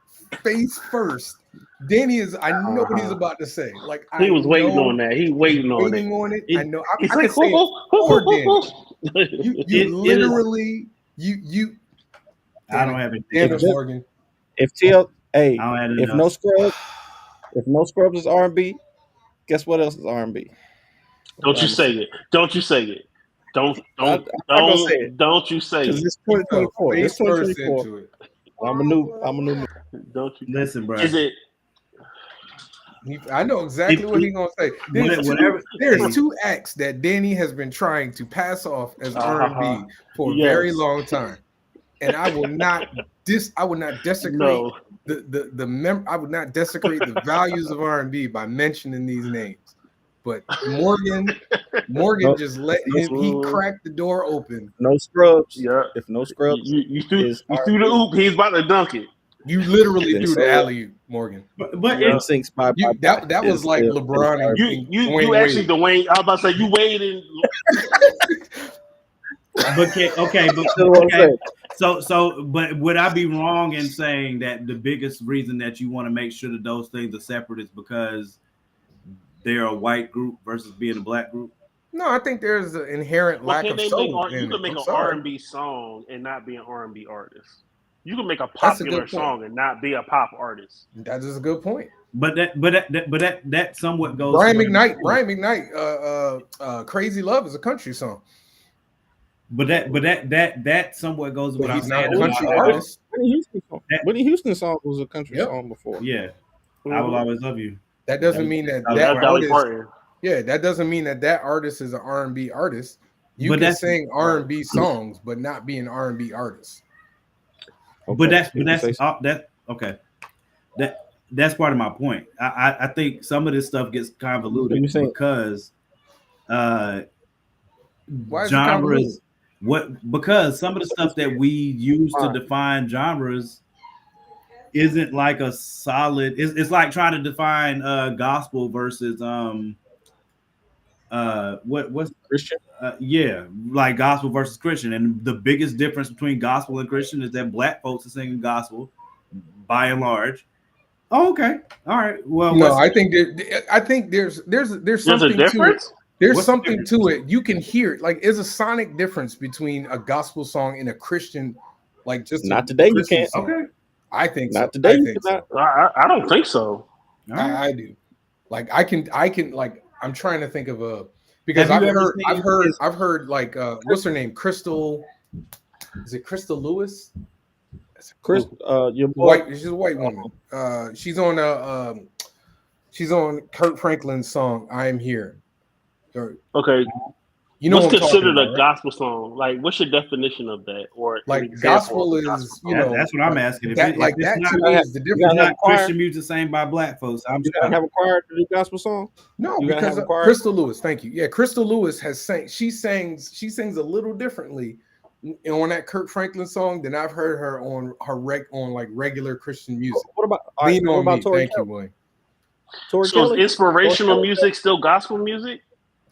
face first. Danny is. I know what he's about to say. Like he was waiting on that. He waiting on it. I know. I can say it for Danny. You literally. You. I don't have it. Damn it, Morgan. If No Scrubs is R&B, guess what else is R&B? Don't you say it. Don't you say it. Don't say it. Don't you say it. Because it's 2024. It's 2024. I'm a new. Don't you listen, bro? Is it? I know exactly what he's gonna say. There's 2 acts that Danny has been trying to pass off as R&B for a very long time, and I will not desecrate I would not desecrate the values of R&B by mentioning these names. But Morgan just let him. He cracked the door open. No Scrubs. Yeah. If No Scrubs, you threw the oop. He's about to dunk it. You literally threw the alley, Morgan. But NSYNC's that was like LeBron. You actually Dwayne. I was about to say you waited. But would I be wrong in saying that the biggest reason that you want to make sure that those things are separate is because they're a white group versus being a black group? No, I think there's an inherent lack of soul. You can make an R&B song and not be an R&B artist. You can make a popular song and not be a pop artist. That is a good point. But that somewhat goes. Brian McKnight, "Crazy Love" is a country song. But that somewhat goes with what I'm saying. Not a country artist. Whitney Houston song was a country song before. Yeah. I will always love you. That doesn't mean that That- that That's Dolly artist. Parton. Yeah, that doesn't mean that artist is an R&B artist. You But can that's- sing R&B songs, but not be an R&B artist. But Okay, that's if you say so. that okay. That's part of my point. I think some of this stuff gets convoluted You saying- because Why is it genres. convoluted? Because some of the stuff that we use to define genres isn't like a solid. It's like trying to define gospel versus what's Christian. yeah, like gospel versus Christian, and the biggest difference between gospel and Christian is that black folks are singing gospel by and large. Oh, okay, all right. Well, No, I think there's There's something a difference. to it. There's What's the something difference? to it. You can hear it. Like, there's a sonic difference between a gospel song and a Christian, like just a Not today. You Christian can't. song. Okay. I think Not so. today. I You think cannot. so. I don't think so. All right. I do. Like, I can like, I'm trying to think of a, because Have I've you ever heard like what's her name? Crystal, is it Crystal Lewis? Chris, your boy. White, she's a white woman. She's on Kurt Franklin's song "I Am Here." Okay, You know what's what I'm talking considered about, a right? gospel song? Like, what's your definition of that? Or an Like example gospel of a is, gospel you song? know, That's what I'm asking. If that, it- like if it's that not- to me is the you difference. It's gotta have not a choir. Christian music sang by black folks. I'm You gotta have a choir to do gospel song. No, You gotta because have a choir. Crystal Lewis, thank you. Yeah, Crystal Lewis has sang. She sings a little differently on that Kurt Franklin song than I've heard her on on like regular Christian music. What about Lean what on about me, Tori thank you, Kelly? William. Tori So Kelly? is inspirational Tori Kelly? music still gospel music?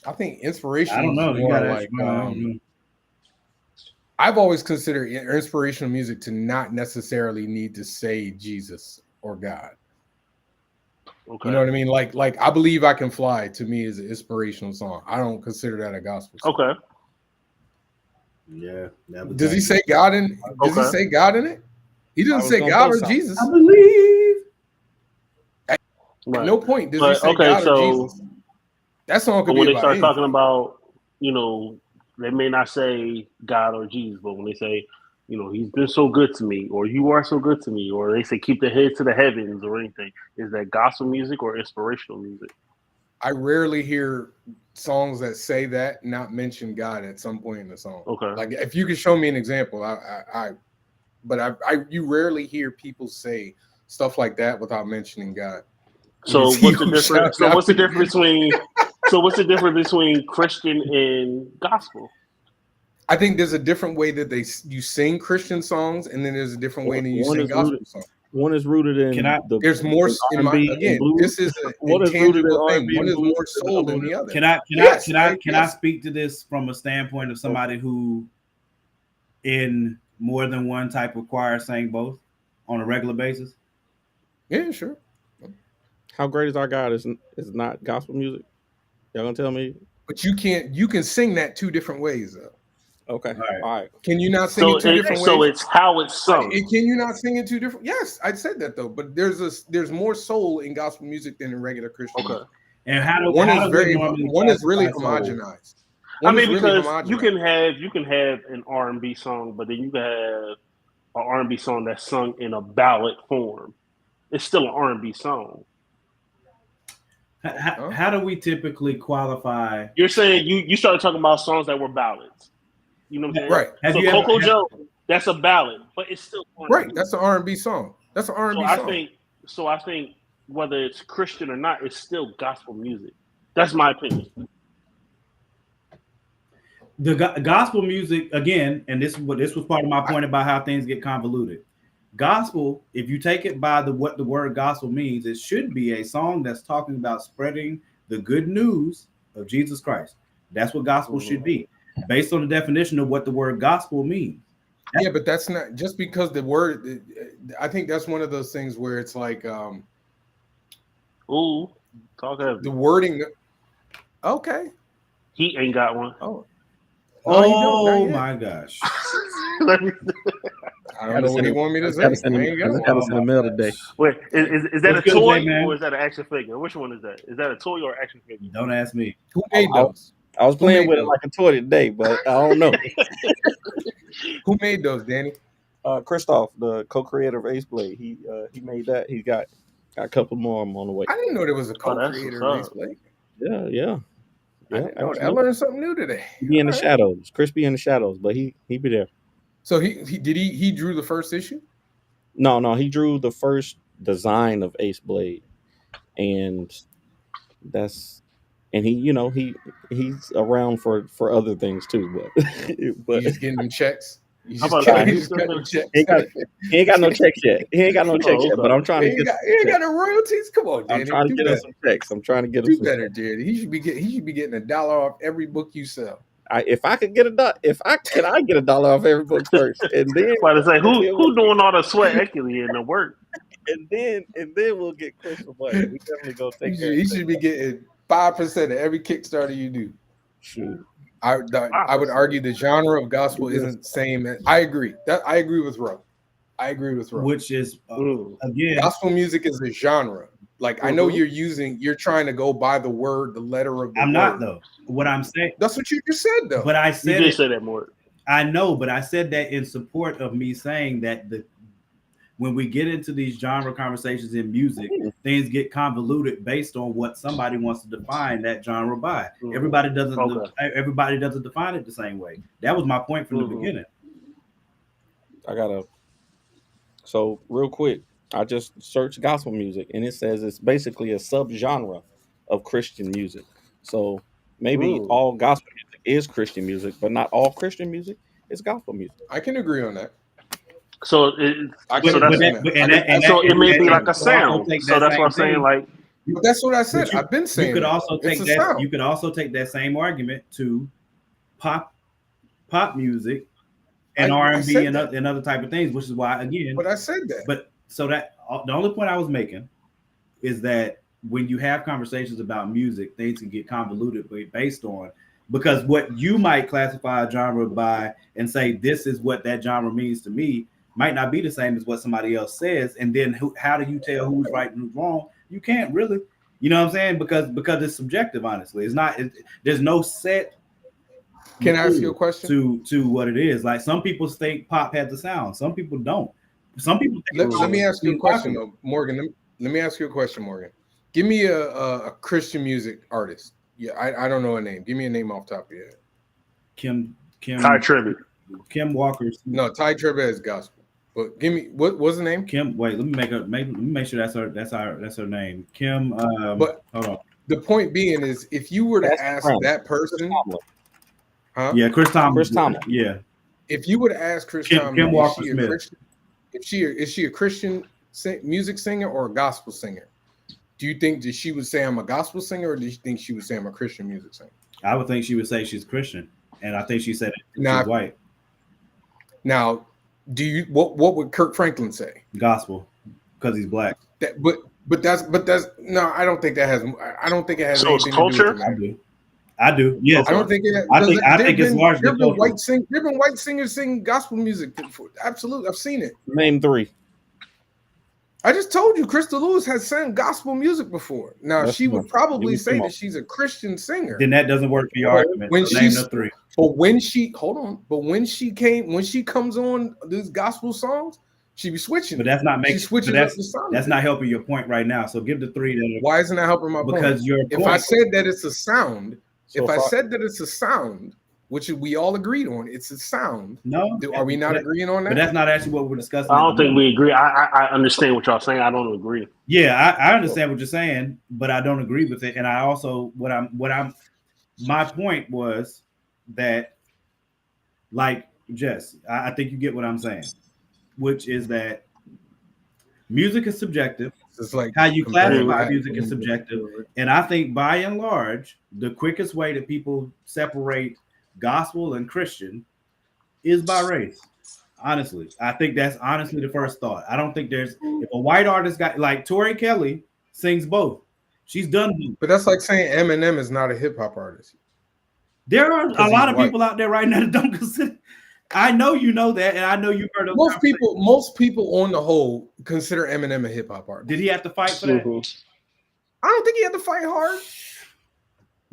I think inspiration. I don't know. is You more gotta like. ask me. I don't know. I've always considered inspirational music to not necessarily need to say Jesus or God. Okay. You know what I mean? Like I Believe I Can Fly to me is an inspirational song. I don't consider that a gospel song. Okay. Yeah. Does he say God in? Does he Okay. say God in it? He I doesn't was say gonna God throw or something. Jesus. I believe. At Right. no point does he But, say okay, God or so- Jesus. That song But could when be they about start anything. talking about, they may not say God or Jesus, but when they say, he's been so good to me, or you are so good to me, or they say keep the head to the heavens or anything, is that gospel music or inspirational music? I rarely hear songs that say that not mention God at some point in the song. Okay. Like if you could show me an example, you rarely hear people say stuff like that without mentioning God. So Yes, what's the you difference? shout So out what's the to- difference between? So what's the difference between Christian and gospel? I think there's a different way that you sing Christian songs, and then there's a different way that you One sing is gospel rooted- songs. One is rooted in There's more in my R&B and again. blues. This is an One is rooted in intangible thing. R&B One and is blues, more and the soul other than one the other. Can I Yes. speak to this from a standpoint of somebody who in more than one type of choir sang both on a regular basis? Yeah, sure. How Great Is Our God is not gospel music. Y'all gonna tell me? But you can sing that two different ways though. Okay, right. all right. Can you not sing So it two different so ways? it's how it's sung. Can you not sing it two different? Yes, I said that though. But there's more soul in gospel music than in regular Christian Okay. music. And how do One how is do very we normally one is really classify soul? homogenized. I One mean, is really because you homogenized. can have an R&B song, but then you can have an R&B song that's sung in a ballad form. It's still an R&B song. How do we typically qualify? You're saying you started talking about songs that were ballads. You know what I'm saying? Right. Have So you Coco ever, Joe, that's a ballad, but it's still R&B. Right. That's an R&B song. That's an R&B So song. I think whether it's Christian or not, it's still gospel music. That's my opinion. the gospel music again, and this was part of my point about how things get convoluted. Gospel, if you take it by what the word gospel means, it should be a song that's talking about spreading the good news of Jesus Christ. That's what gospel should be, based on the definition of what the word gospel means. Yeah, but that's not just because the word. I think that's one of those things where it's like Ooh, talk heavy. the wording. Okay. He ain't got one. Oh, Oh my gosh! Let me- I don't know what he want me to say. Got in I ain't got one. the mail today. Wait, is that a What's good, toy Jay, man? or is that an action figure? Which one is that? Is that a toy or action figure? Don't ask me. Who made those? I was playing made with it those? like a toy today, but I don't know. Who made those, Danny? Christoph, the co-creator of Ace Blade, he made that. He got Got a couple more. I'm on the way. I didn't know there was a Oh, that's co-creator what's of Ace up. Blade. Yeah. I didn't know that. I absolutely. learned something new today. He in the All right. shadows. Crispy in the shadows, but he be there. So he drew the first issue. No, he drew the first design of Ace Blade, and he's around for other things too, but You just getting them checks. You How just about that? you He's just still got them getting checks. he ain't got no checks yet. He ain't got no checks Oh, yet, but okay. I'm trying to You get. ain't got no royalties. Come on, I'm Danny. trying to Do get him better. some checks. I'm trying to get him Do some. better, Danny. He should be getting $1 off every book you sell. If I could get I get $1 off every book first, and then Like I say, and then who doing all the sweat equity and the work? and then we'll get Chris some money. We definitely gonna take care. He should be getting 5% of every Kickstarter you do. Shoot. I would argue the genre of gospel isn't the same. I agree with Ro. which is again, Gospel music is a genre. Like I know you're trying to go by the word, the letter of the I'm word. not though. What I'm saying, That's what you just said though. but I You said did it. say that more. I know, but I said that in support of me saying that when we get into these genre conversations in music, things get convoluted based on what somebody wants to define that genre by. Everybody doesn't. Okay. Everybody doesn't define it the same way. That was my point from the beginning. So real quick, I just searched gospel music, and it says it's basically a subgenre of Christian music. So maybe all gospel music is Christian music, but not all Christian music is gospel music. I can agree on that. So it may be like a sound. So that's what I'm saying. Like, but that's what I said. I've been saying you could also take that. Sound. You could also take that same argument to pop music and R&B and other type of things, which is why again. But I said that. But so that the only point I was making is that when you have conversations about music, things can get convoluted based on because what you might classify a genre by and say this is what that genre means to me might not be the same as what somebody else says. And then how do you tell who's right and who's wrong? You can't really, you know what I'm saying? Because it's subjective, honestly. It's not. There's no set. Can I ask you a question? To what it is? Like some people think pop has the sound. Some people don't. Some people. Let me ask you a question, though, Morgan. Let me ask you a question, Morgan. Give me a Christian music artist. Yeah, I don't know a name. Give me a name off the top of your head. Kim Ty Tribbett. Kim Walker. No, Ty Tribbett is gospel. But give me what's the name? Kim. Wait, let me make sure that's her name. Kim. But hold on. The point being is, if you were to ask that person, yeah, Chris Thomas. Yeah. If you were to ask Chris Thomas, Kim Walker Smith, is she a Christian music singer or a gospel singer? Do you think that she would say I'm a gospel singer, or do you think she would say I'm a Christian music singer? I would think she would say she's Christian, and I think she said she's white. Now, what would Kirk Franklin say? Gospel, because he's black. But that's no. I don't think that has. I don't think it has anything culture? to do with it. I do. Yes. I don't think it. I think it's largely. There have been white singers sing gospel music. Absolutely, I've seen it. Name 3. I just told you, Crystal Lewis has sang gospel music before. Now she would probably say that she's a Christian singer. Then that doesn't work for your argument. When so name the 3. But when she when she comes on these gospel songs, she be switching. But that's not making. That's not helping your point right now. So give the 3. Why isn't that helping my point? Because if I said that it's a sound, which we all agreed on, it's a sound. No, are we not agreeing on that? But that's not actually what we're discussing. I don't think we agree. I understand what y'all saying. I don't agree. Yeah, I understand what you're saying, but I don't agree with it. And I also my point was that, like Jess, I think you get what I'm saying, which is that music is subjective. It's like how you classify music is subjective. And I think by and large, the quickest way that people separate gospel and Christian is by race. Honestly, I think that's honestly the first thought. I don't think if a white artist got like Tori Kelly sings both. She's done both. But that's like saying Eminem is not a hip hop artist. There are a lot of people out there right now that don't consider. I know you know that, and I know you've heard of most people on the whole consider Eminem a hip hop artist. Did he have to fight for that? I don't think he had to fight hard.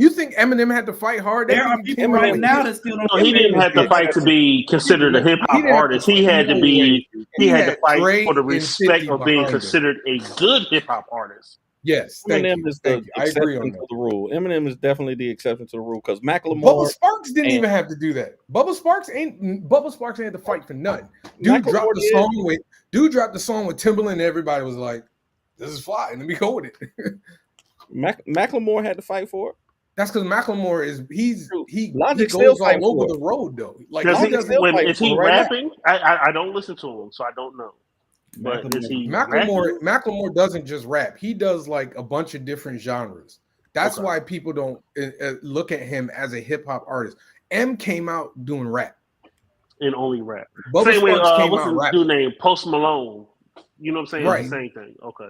You think Eminem had to fight hard? There are people right now that still don't. No, he didn't have to fight to be considered a hip hop artist. He had to be. He had to fight Dre for the and respect 50 of being behind him. considered a good hip hop artist. Yes, thank Eminem you. is the I agree on exception to that. the rule. Eminem is definitely the exception to the rule because Bubba Macklemore. Sparks didn't and- even have to do that. Bubba Sparks ain't had to fight for nothing. Dude Macklemore dropped the did. song with Timbaland, and everybody was like, "This is fly," and let me go with it. Macklemore had to fight for it. That's because Macklemore he Logic goes still all fight over for the it. road though. Like Does he he, doesn't. when fighting is he for it right rapping? I don't listen to him, so I don't know. But is he rapping? Macklemore doesn't just rap. He does like a bunch of different genres. That's Okay. why people don't look at him as a hip hop artist. M came out doing rap. And only rap. Bubba Same way, Sparks came what's out his rapping. dude name? Post Malone. You know what I'm saying? Right. It's the same thing. Okay.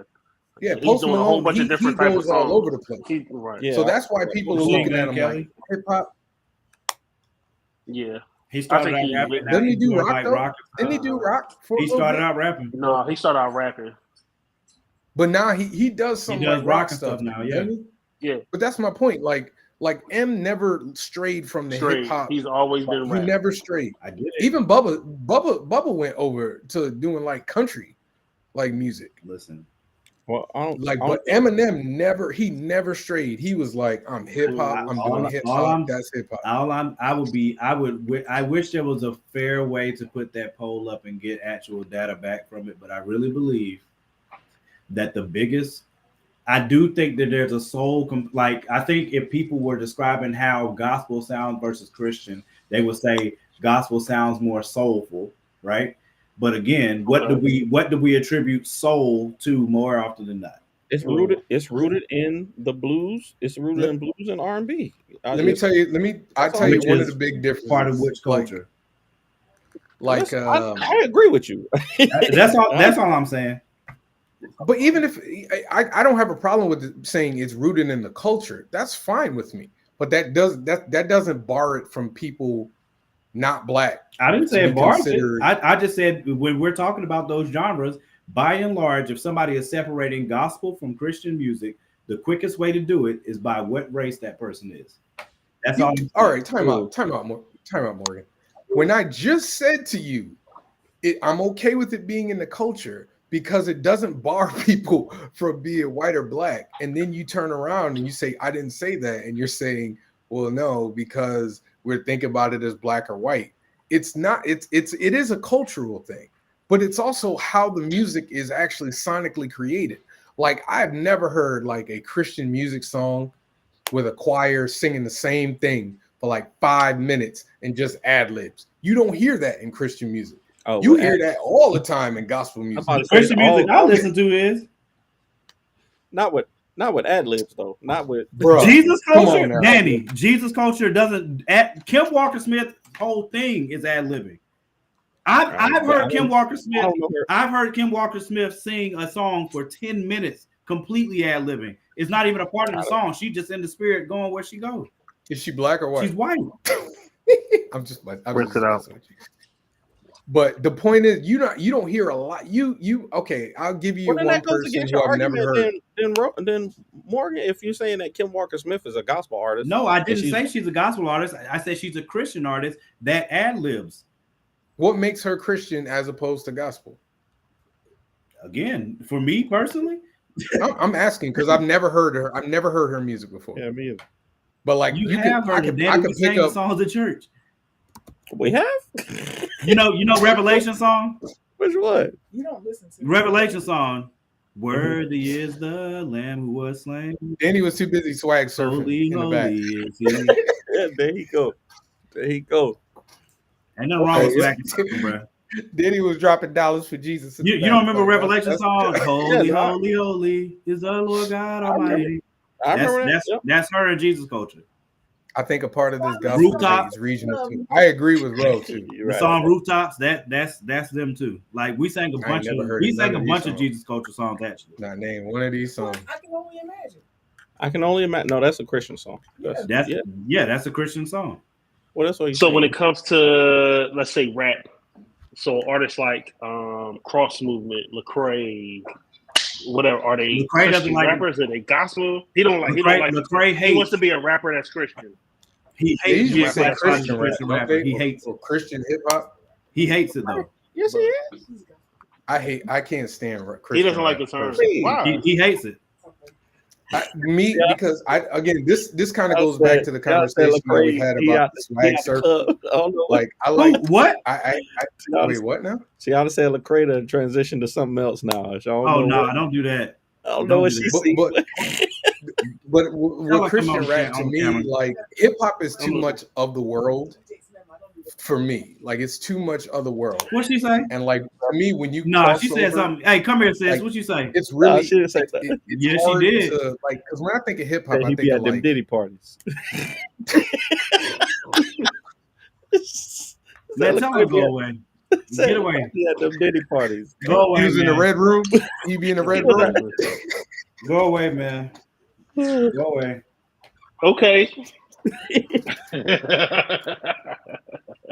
Yeah, He's Post doing a Malone, whole bunch of he different types of goes all songs. over the place. Right. Yeah. So that's why people are Machine looking at Gun him Kelly. like hip hop. Yeah. He started I out think he- rapping. now Didn't he he's do doing, rock like, though? rock. Didn't he do rock for a He little started bit? out rapping. No, he started out rapping. But now he does some He does like rock rock and stuff stuff now, doesn't yeah. he? Yeah. But that's my point. Like M never strayed from the Straight. hip hop. He's always been He rap. never strayed. I get it. Even Bubba went over to doing like country, like music. Listen, Well, But Eminem never strayed. He was like, I'm hip hop. I'm doing hip hop. That's hip hop. I wish there was a fair way to put that poll up and get actual data back from it, but I really believe that I do think that there's a soul. I think if people were describing how gospel sounds versus Christian, they would say gospel sounds more soulful, right? But again, what do we attribute soul to more often than not? It's rooted in the blues. It's rooted in blues and R&B. I'll tell you one of the big differences. Part of which culture? I agree with you. That's all I'm saying. But even if I don't have a problem with saying it's rooted in the culture, that's fine with me. But that doesn't bar it from people not black. I didn't say it bars it. I just said when we're talking about those genres, by and large, if somebody is separating gospel from Christian music, the quickest way to do it is by what race that person is. That's all. All right, time out, Morgan. When I just said to you, I'm okay with it being in the culture because it doesn't bar people from being white or black. And then you turn around and you say, I didn't say that. And you're saying, well, no, because we're thinking about it as black or white. It's not, it is a cultural thing, but it's also how the music is actually sonically created. Like I've never heard like a Christian music song with a choir singing the same thing for like 5 minutes and just ad libs. You don't hear that in Christian music. Oh, you hear that all the time in gospel music. The Christian music I listen to is not with ad libs though. Not with Jesus culture. Danny, Jesus culture doesn't. Kim Walker Smith's whole thing is ad libbing. I've heard Kim Walker Smith. I've heard Kim Walker Smith sing a song for 10 minutes, completely ad libbing. It's not even a part of the song. She's just in the spirit, going where she goes. Is she black or white? She's white. I'm just it out. But the point is, you don't hear a lot. You okay? I'll give you one person who I've never heard. Then Morgan, if you're saying that Kim Walker Smith is a gospel artist, no, I didn't say she's a gospel artist. I said she's a Christian artist that ad libs. What makes her Christian as opposed to gospel? Again, for me personally, I'm asking because I've never heard her. I've never heard her music before. Yeah, me either. But like you have heard her. I could pick up songs at church. We have. You know Revelation song? Which one? You don't listen to Revelation song. Worthy is the Lamb who was slain. Danny was too busy swag surfing in the back. Yeah, there he go. Ain't nothing wrong with swag surfing, bro. Danny was dropping dollars for Jesus. You don't remember Revelation song? Holy, holy, holy is the Lord God Almighty. I remember that. That's her in Jesus culture. I think a part of this gospel is regional too. I agree with Ro too. The song Rooftops, that's them too. Like we sang a bunch of Jesus culture songs actually. Not name one of these songs. I can only imagine. I can only imagine. No, that's a Christian song. That's a Christian song. What else are you So saying? when it comes to, let's say, rap, so artists like Cross Movement, Lecrae, whatever. Are they Lecrae doesn't Christian like rappers? Are they gospel? He don't like. He don't like. Lecrae He wants hates. to be a rapper that's Christian. He They hates usually being say classified as a Christian rap, Christian don't rapper. they? He hates Or it. Christian hip hop. He hates it though. Yes, he is. I can't stand Christian. He doesn't like rap the term. personally. Why? He hates it. Because this kind of Y'all goes back said- to the y'all said conversation that we Lecrae, had he about out- the he swag out the surf. club. I don't know. Like I like What? wait, what now? She ought to say Lecrae to transition to something else now. Y'all Oh know no, what- don't do that. I don't don't know what do she that. sees. But Sound with like Christian I'm on rap, to on me, camera. like hip hop is too much of the world for me. Like it's too much of the world. What'd she say? And like for me, when you No, cross she said over, something. Hey, come here, sis. like, What you say? it's really she didn't say that. it's Yes, she hard did. to like because when I think of hip hop, Said I he think be of at them like Diddy parties. Let tell her go away. Get away. He at them Diddy parties. Go away. he was in the man. red room. He be in the red was room. Go away, man. Go away. Okay.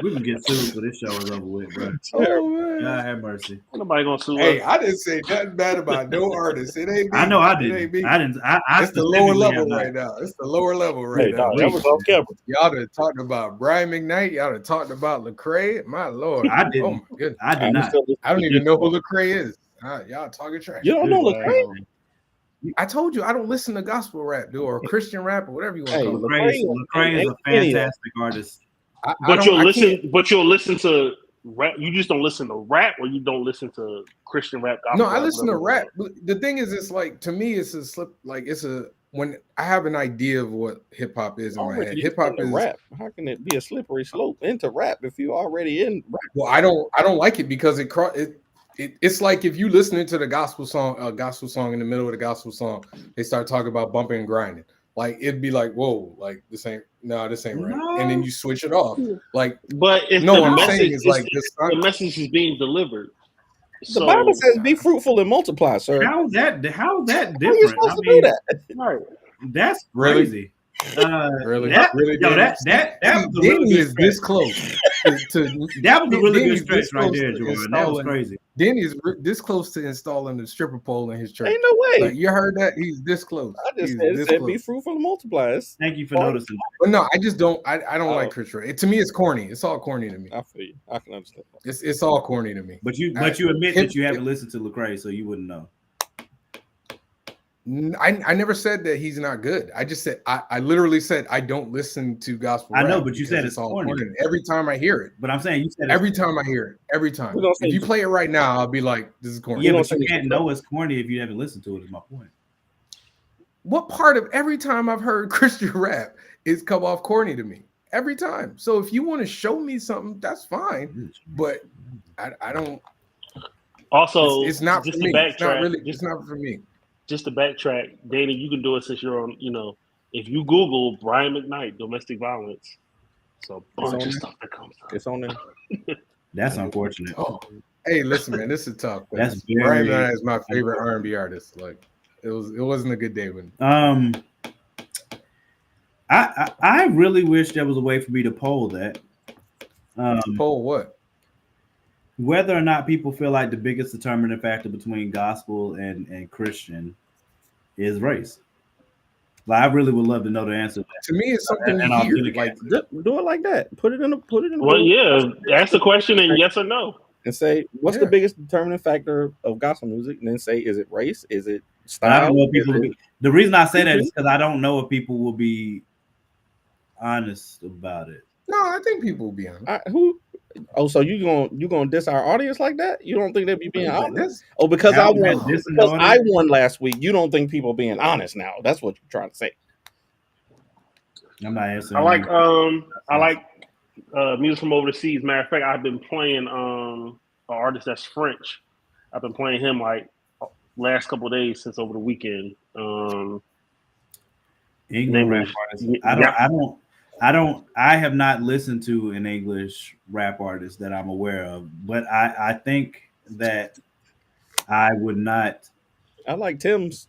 We can get sued for this show is over with, bro. Oh man. God have mercy. Nobody gonna sue Hey, us. I didn't say nothing bad about no artist. It ain't me. I know I It ain't didn't. me. I didn't. I It's the lower specifically level have not. right now. It's the lower level right Hey, now. dog, that was off camera. Y'all done talked about Brian McKnight. Y'all done talked about Lecrae. My lord. I didn't. Oh my goodness. I did not. I don't even know who Lecrae is. Y'all talking trash. You don't know Good Lecrae? God. I told you I don't listen to gospel rap, dude, or Christian rap, or whatever you want to Hey, call it. Lecrae is a fantastic artist. I But don't- you'll I listen. can't- But you'll listen to rap. You just don't listen to rap, or you don't listen to Christian rap. No, gospel I rap, listen to whatever. rap. The thing is, it's like to me, it's a slip. Like it's a when I have an idea of what hip hop is in my head. Hip hop is rap. How can it be a slippery slope into rap if you already in rap? well. I don't like it because it's like if you listening to the gospel song in the middle of the gospel song, they start talking about bumping and grinding. Like it'd be like, whoa, like this ain't right, and then you switch it off. Like But if no, the I'm message saying is like this. the message is being delivered. The Bible says, "Be fruitful and multiply, sir." How's that How are you different? supposed to do that? right. That's Really? crazy. Really, That, really, yo, Danny? that was a Danny really good is stretch. this close to That was a really Danny good is stretch this right close there, to Javon. That was installing- crazy. Danny is this close to installing the stripper pole in his church. Ain't no way. Like you heard that? He's this close. I just He's said, this "Be close. fruitful and multiply." It's- Thank you for noticing. But no, I just don't. I don't Oh. like Chris Ray. To me, it's corny. It's all corny to me. I feel you. I can understand. It's all corny to me. But you I- admit hip- that you haven't listened to Lecrae, so you wouldn't know. I never said that he's not good. I just said I literally said I don't listen to gospel. I know, rap but you because said it's corny. Every time I hear it, But I'm saying you said every time I hear it, every time. We're gonna say- If you play it right now, I'll be like, "This is corny." yeah, don't but say you it's can't corny. know it's corny if you haven't listened to it. Is my point. What part of every time I've heard Christian rap is come off corny to me? Every time. So if you want to show me something, that's fine. But I don't. Also, It's not for just me. to It's not backtrack. really. It's not for me. Just to backtrack, Danny, you can do it since you're on. You know, if you Google Brian McKnight domestic violence, so a bunch on of there? stuff that comes up. It's on there. That's unfortunate. Oh, hey, listen, man, this is tough. That's Brian very- McKnight is my favorite R&B artist. Like, it wasn't a good day when. I really wish there was a way for me to poll that. Poll what? Whether or not people feel like the biggest determining factor between gospel and Christian is race. Like, I really would love to know the answer to that. To me, it's something And you I'll hear. do it Like, Do it like that. Put it in the. Well, yeah, ask the question and yes or no. And say, "What's the Yeah. biggest determining factor of gospel music?" And then say, "Is it race? Is it But I style?" don't know if people Is will it- be, the reason I say that is because I don't know if people will be honest about it. no, I think people will be honest. Who? Oh, so you gonna diss our audience like that? You don't think they'd be being honest? That's- Oh, because I How am I won. dissing the Because I audience? won last week. You don't think people being honest now? That's what you're trying to say. I'm not answering. I like music from overseas. Matter of fact, I've been playing an artist that's French. I've been playing him like last couple of days since over the weekend. English rap artists. I have not listened to an English rap artist that I'm aware of, but I think that I would not. I like Tim's.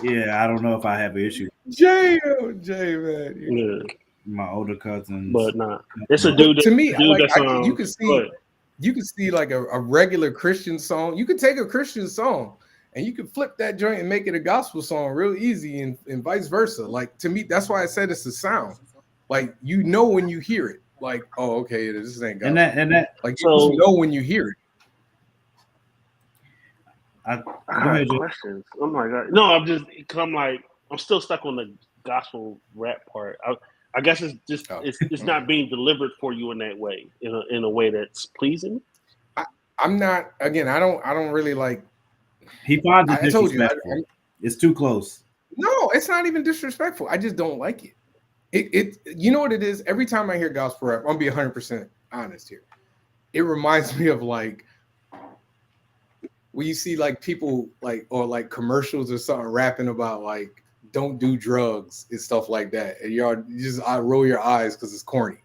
Yeah, I don't know if I have an issue. Jay, man. Yeah, My older cousins, but nah, it's a dude. To me, dude like, that's you can go see, ahead. you can see like a regular Christian song. You can take a Christian song and you can flip that joint and make it a gospel song real easy, and vice versa. Like to me, that's why I said it's a sound. Like you know when you hear it, like oh okay, this ain't gospel. And that like So- you know when you hear it. I, I go have ahead, Joe. questions. I'm like, no, I'm just because I'm still stuck on the gospel rap part. I guess it's just it's not being delivered for you in that way, in a way that's pleasing. I'm not again. I don't really like. He finds it I told you, disrespectful. It's too close. No, it's not even disrespectful. I just don't like it. It you know what it is? Every time I hear gospel rap, I'm gonna be 100% honest here. It reminds me of like when you see like people like or like commercials or something rapping about like don't do drugs and stuff like that, and I roll your eyes because it's corny.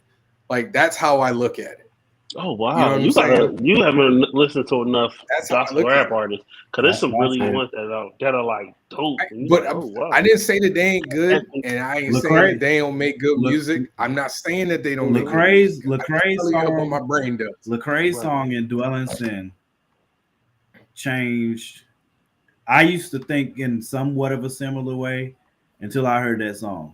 Like that's how I look at it. Oh wow, you haven't listened to enough gospel rap artists because there's some really ones that are like dope. But I didn't say that they ain't good, and I ain't saying that they don't make good music. I'm not saying that they don't make good music. Lecrae's song, what my brain does. Lecrae's song in Dwell in Sin changed. I used to think in somewhat of a similar way until I heard that song,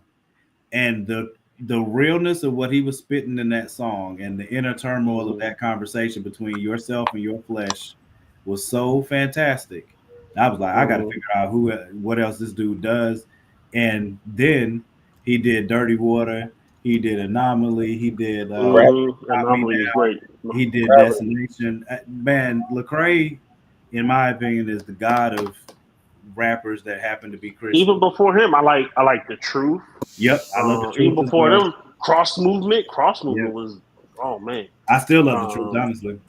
and the realness of what he was spitting in that song and the inner turmoil of that conversation between yourself and your flesh was so fantastic. I was like, I got to figure out what else this dude does. And then he did Dirty Water. He did Anomaly. He did Anomaly is great. He did Destination. Man, Lecrae, in my opinion, is the god of rappers that happen to be Christian. Even before him, I like The Truth. Yep, I love The Truth. Even before them, Cross Movement was man. I still love The Truth, honestly.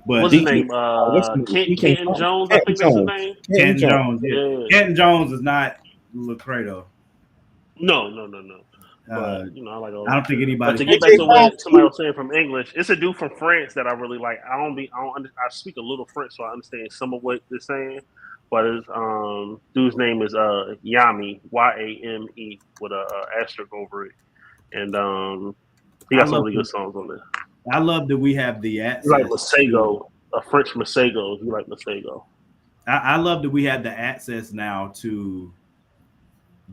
But what's his name? Kenton Jones, I think that's his name. Kenton Jones. Yeah. Kenton Jones is not Lecrae though. No. But I like all that. I don't think anybody. But to get back to what somebody was saying from English, it's a dude from France that I really like. I speak a little French, so I understand some of what they're saying. But his dude's name is Yami, Yame, with a asterisk over it, and he got some really good songs on there. I love that we have the access. You like Masego, a French Masego. You like Masego. I love that we have the access now to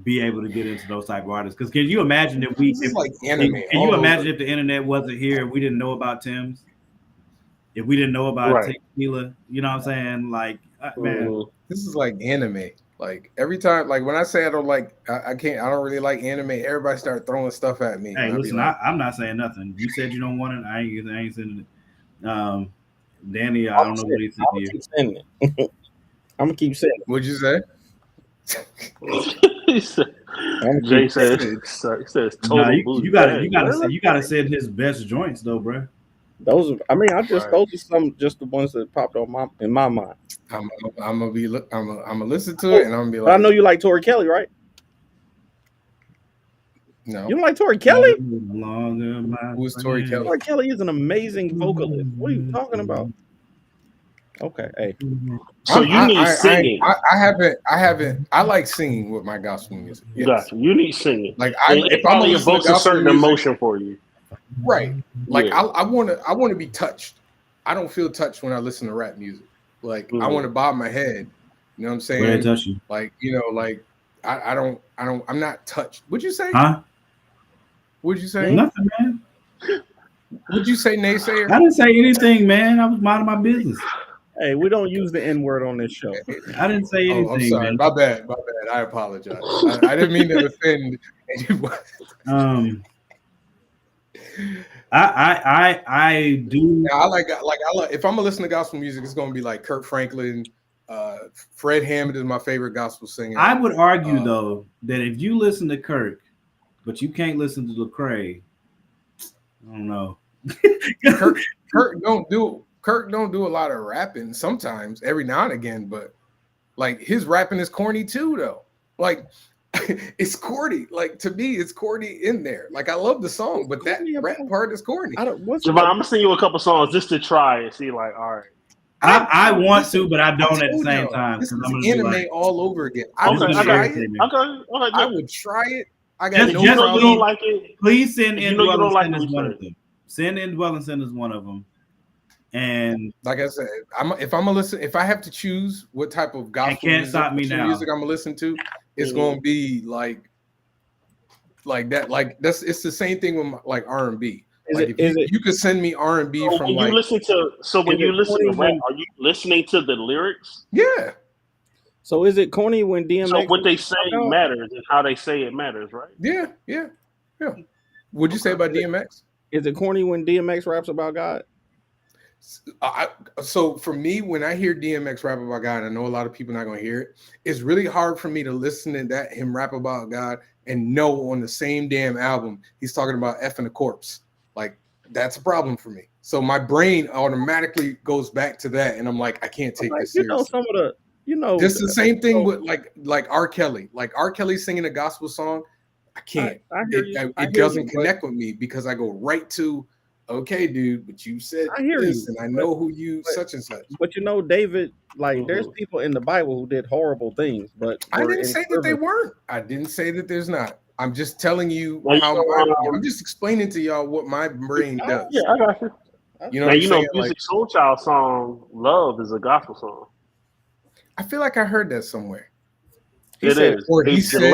be able to get into those type of artists. Because can you imagine if we? Like anime. Can you imagine if the internet wasn't here and we didn't know about Tim's? If we didn't know about Tequila, you know what I'm saying? Like, man, this is like anime. Like every time, like when I say I don't really like anime. Everybody start throwing stuff at me. Hey, listen, I'm not saying nothing. You said you don't want it. I ain't sending it. Danny, I don't know what he said to you. I'm gonna keep saying it. What'd you say? Jay says total you gotta send his best joints though, bro. Those are just the ones that popped on in my mind. I'm gonna listen to it and I'm gonna be like, I know you like Tori Kelly, right? No, you don't like Tori Kelly? Who's Tori Kelly? Tori Kelly is an amazing vocalist. What are you talking about? Okay, hey. So you need singing. I like singing with my gospel music. Yes. Gotcha. You need singing. Like it probably evokes a certain emotion for you. Right. Like I want to be touched. I don't feel touched when I listen to rap music. Like I want to bob my head. You know what I'm saying? Where touch you? Like, like I'm not touched. What'd you say? Huh? What'd you say? Nothing, man. What'd you say, naysayer? I didn't say anything, man. I was minding my business. Hey, we don't use the N-word on this show. I didn't say anything. I'm sorry. Man. My bad. I apologize. I didn't mean to offend anyone. I do. Now, I like if I'm gonna listen to gospel music, it's gonna be like Kirk Franklin. Fred Hammond is my favorite gospel singer. I would argue though that if you listen to Kirk, but you can't listen to Lecrae, I don't know. Kirk don't do a lot of rapping sometimes, every now and again, but like his rapping is corny too, though. Like it's corny. Like to me, it's corny in there. Like I love the song, but that rap part is corny. Javon, I'm gonna send you a couple songs just to try and see. Like, all right. I want to, but I don't at the same time. This is anime all over again. I would try it. I got no problem. You don't like it. Please send in Dwell and Sin as one of them. Send in Dwell and Sin as one of them. And like I said, if I'm gonna listen, if I have to choose what type of gospel Can't Stop Me Now. music I'm gonna listen to, it's gonna be like that. Like it's the same thing with like R&B. Like if you could send me R&B So from when like you listen to rap, are you listening to the lyrics? yeah. So is it corny when DMX? So what they say matters and how they say it matters, right? Yeah. What'd you say about DMX? Is it corny when DMX raps about God? So for me, when I hear DMX rap about God, I know a lot of people not gonna hear it. It's really hard for me to listen to him rap about God and know on the same damn album he's talking about effing a corpse. Like that's a problem for me. So my brain automatically goes back to that, and I'm like, I can't take this seriously. Some of the, this is the same thing with like R. Kelly. Like R. Kelly singing a gospel song, I can't. It doesn't connect with me because I go right to, okay, dude, but you said this, and I know who you such and such. But David, like there's people in the Bible who did horrible things, but I didn't say that they weren't. I didn't say that there's not. I'm just telling you I'm just explaining to y'all what my brain does. Yeah, I got you. You know, Music Soul Child song "Love" is a gospel song. I feel like I heard that somewhere. It is. Or he said the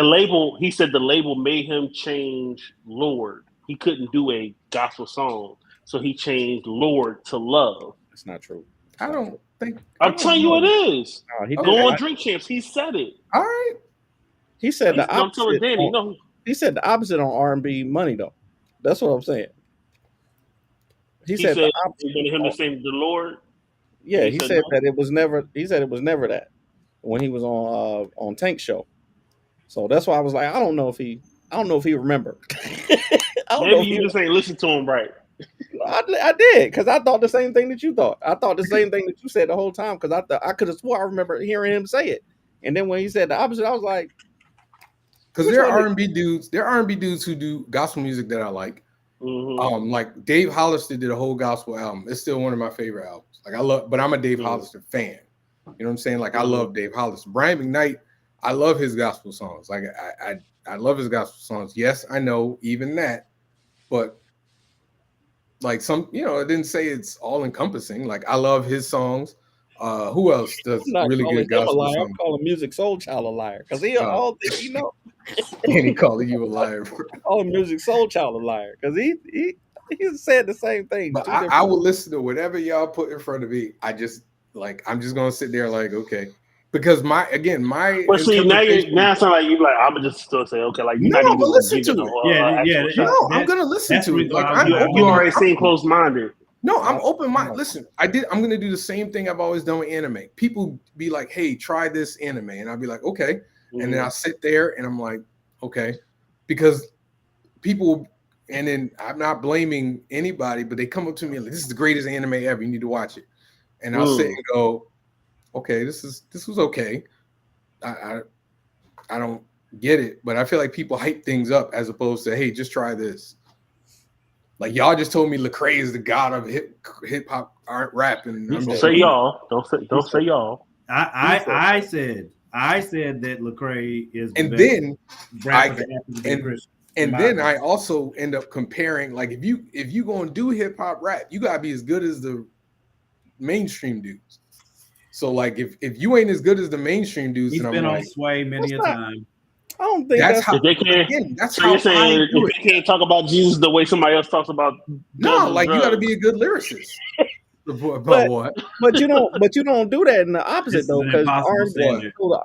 label. He said the label made him change Lord. He couldn't do a gospel song, so he changed Lord to Love. That's not true. I don't think. I'm telling you, it is. No, Go on Drink Champs. He said it. All right. He said the opposite. I'm telling Danny. No, he said the opposite on R&B money though. That's what I'm saying. He said the opposite. He wanted him to sing the Lord. Yeah, he said that it was never. He said it was never that when he was on Tank Show. So that's why I was like, I don't know if he remembered. Maybe you just ain't listen to him right. I did because I thought the same thing that you thought. I thought the same thing that you said the whole time because I could have swore I remember hearing him say it. And then when he said the opposite, I was like, because there are R&B dudes. There are R&B dudes who do gospel music that I like. Mm-hmm. Like Dave Hollister did a whole gospel album. It's still one of my favorite albums. Like but I'm a Dave Hollister fan. You know what I'm saying? Like I love Dave Hollister. Brian McKnight, I love his gospel songs. Like I love his gospel songs. Yes, I know even that, but like some, it didn't say it's all encompassing. Like I love his songs. Who else does really good gospel songs? I'm calling Music Soul Child a liar because he all things And he calling you a liar. I call Music Soul Child a liar because he said the same thing. But I will listen to whatever y'all put in front of me. I'm just gonna sit there like, okay. Because But see, now it sounds like you like I'm gonna just still say okay, like you're not even gonna listen to it. I'm gonna listen to it. Like you already seem close minded. No, I'm open minded. Listen, I'm gonna do the same thing I've always done with anime. People be like, "Hey, try this anime," and I'll be like, "Okay," and then I'll sit there and I'm like, "Okay," because people. And then I'm not blaming anybody, but they come up to me like, "This is the greatest anime ever. You need to watch it," and I'll sit and go, "Okay, this was okay. I don't get it, but I feel like people hype things up as opposed to, hey, just try this." Like y'all just told me Lecrae is the god of hip hop rap, and don't say y'all. Don't say y'all. I said that Lecrae is. And then then I also end up comparing. Like if you gonna do hip hop rap, you gotta be as good as the mainstream dudes. So like if you ain't as good as the mainstream dudes, he's been on Sway many a time. I don't think that's how they can't. That's so how you're saying if they can't talk about Jesus the way somebody else talks about. No, like you got to be a good lyricist. But you don't do that in the opposite though, because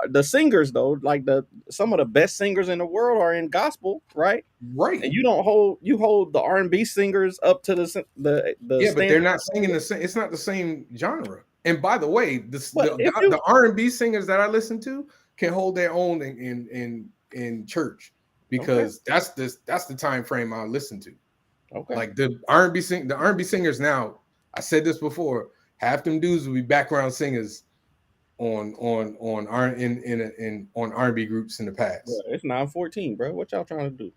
the singers though, like some of the best singers in the world are in gospel, right? Right. And you hold the R&B singers up to the yeah, but they're not singing the same. It's not the same genre. And by the way, the R&B singers that I listen to can hold their own in church because that's the time frame I listen to. Okay. Like the R&B singers now. I said this before. Half them dudes will be background singers on R&B groups in the past. Bro, it's 9:14, bro. What y'all trying to do?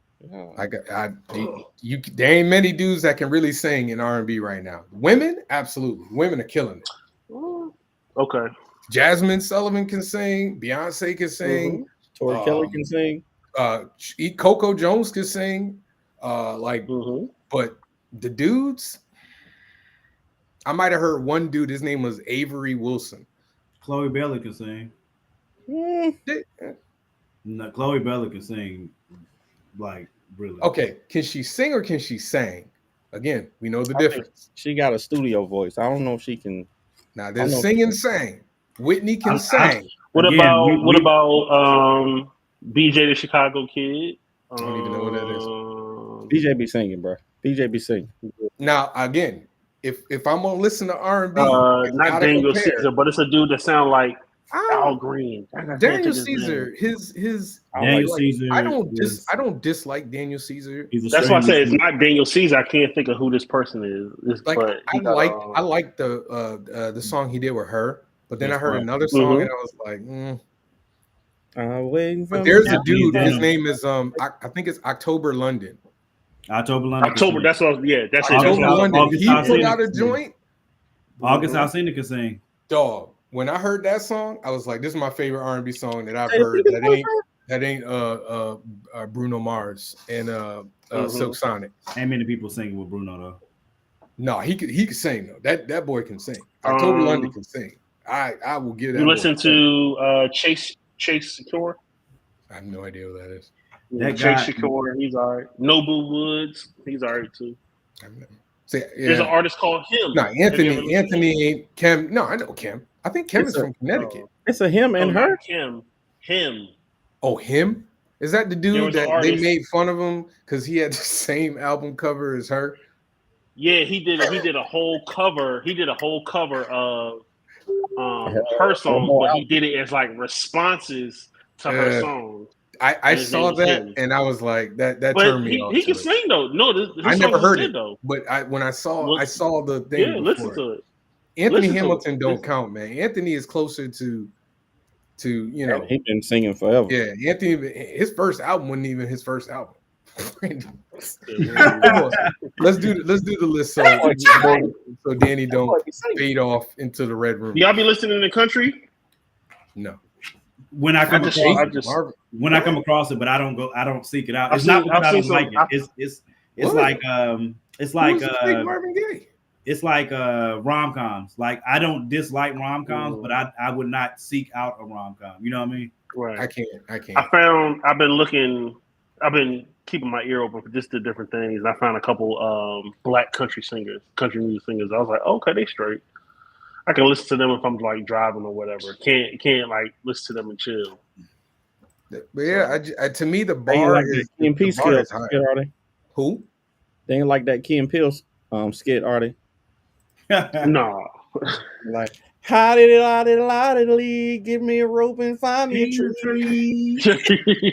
There ain't many dudes that can really sing in R&B right now. Women, absolutely. Women are killing it. Okay. Jasmine Sullivan can sing. Beyonce can sing. Tori Kelly can sing. Coco Jones can sing. But the dudes. I might have heard one dude. His name was Avery Wilson. Chloe Bailey can sing. No, Chloe Bailey can sing like really. Okay, can she sing or can she sing? Again, we know the I think difference. she got a studio voice. I don't know if she can. Now there's sing and sang. Whitney can I- sing. What Again, about we- BJ the Chicago Kid? I don't even know what that is. BJ be singing, bro. BJ be singing. Now again, if I'm gonna listen to R&B, not Daniel Caesar, but it's a dude that sounds like Al Green. Daniel Caesar, his Daniel Caesar. I don't dislike Daniel Caesar. That's why I say it's not Daniel Caesar. I can't think of who this person is. Like but I like the song he did with her, but then I heard another song and I was like, But there's a dude. His name is I think it's October London. October. That's what. Yeah, that's it. October That's London. August He put out a Alsina. joint. August Alsina can sing. Dog. When I heard that song, I was like, "This is my favorite R&B song that I've heard." That ain't Bruno Mars and Silk Sonic. Ain't many people singing with Bruno though. No, he could sing though. That boy can sing. October London can sing. I will give that. You listen to Chase Shakur? I have no idea who that is. That Chase guy- Shakur, he's all right. Noble Woods, he's all right too. See, There's an artist called Him. No, Anthony ain't Kim. No, I know Kim. I think Kim is from Connecticut. It's a him and her. Him. Oh, him? Is that the There dude was that an artist- they made fun of him because he had the same album cover as her? Yeah, he did a whole cover. He did a whole cover of her songs, but he did it as like responses to her songs. I his saw name was that Him. and I was like, that But turned me off. he can to it. sing though. No, his I never songs heard good, it though. but when I saw the thing. Yeah, listen before. to it. Anthony listen to Hamilton it. don't Listen. count, man. Anthony is closer to you know. He's been singing forever. Yeah, Anthony. His first album wasn't even his first album. Come on. Let's do the list so Danny don't fade off into the red room. Y'all be listening in the country? No. When I come across Marvin. when I come across it, but I don't seek it out. I've It's not seen- because I I've don't seen like some- it. It's What? like Who's the big Marvin Gaye? it's like rom-coms. Like I don't dislike rom-coms, but I would not seek out a rom-com. You know what I mean? Right. I can't. I've been keeping my ear open for just the different things. And I found a couple black country music singers. I was like, okay, they straight. I can listen to them if I'm like driving or whatever. Can't like listen to them and chill. But yeah, to me the They ain't bar like is that Key and the Peele bar skit, is high. are they? Who? They ain't like that Key and Peele skit, are they? No. Like, how did it give me a rope and find me a tree?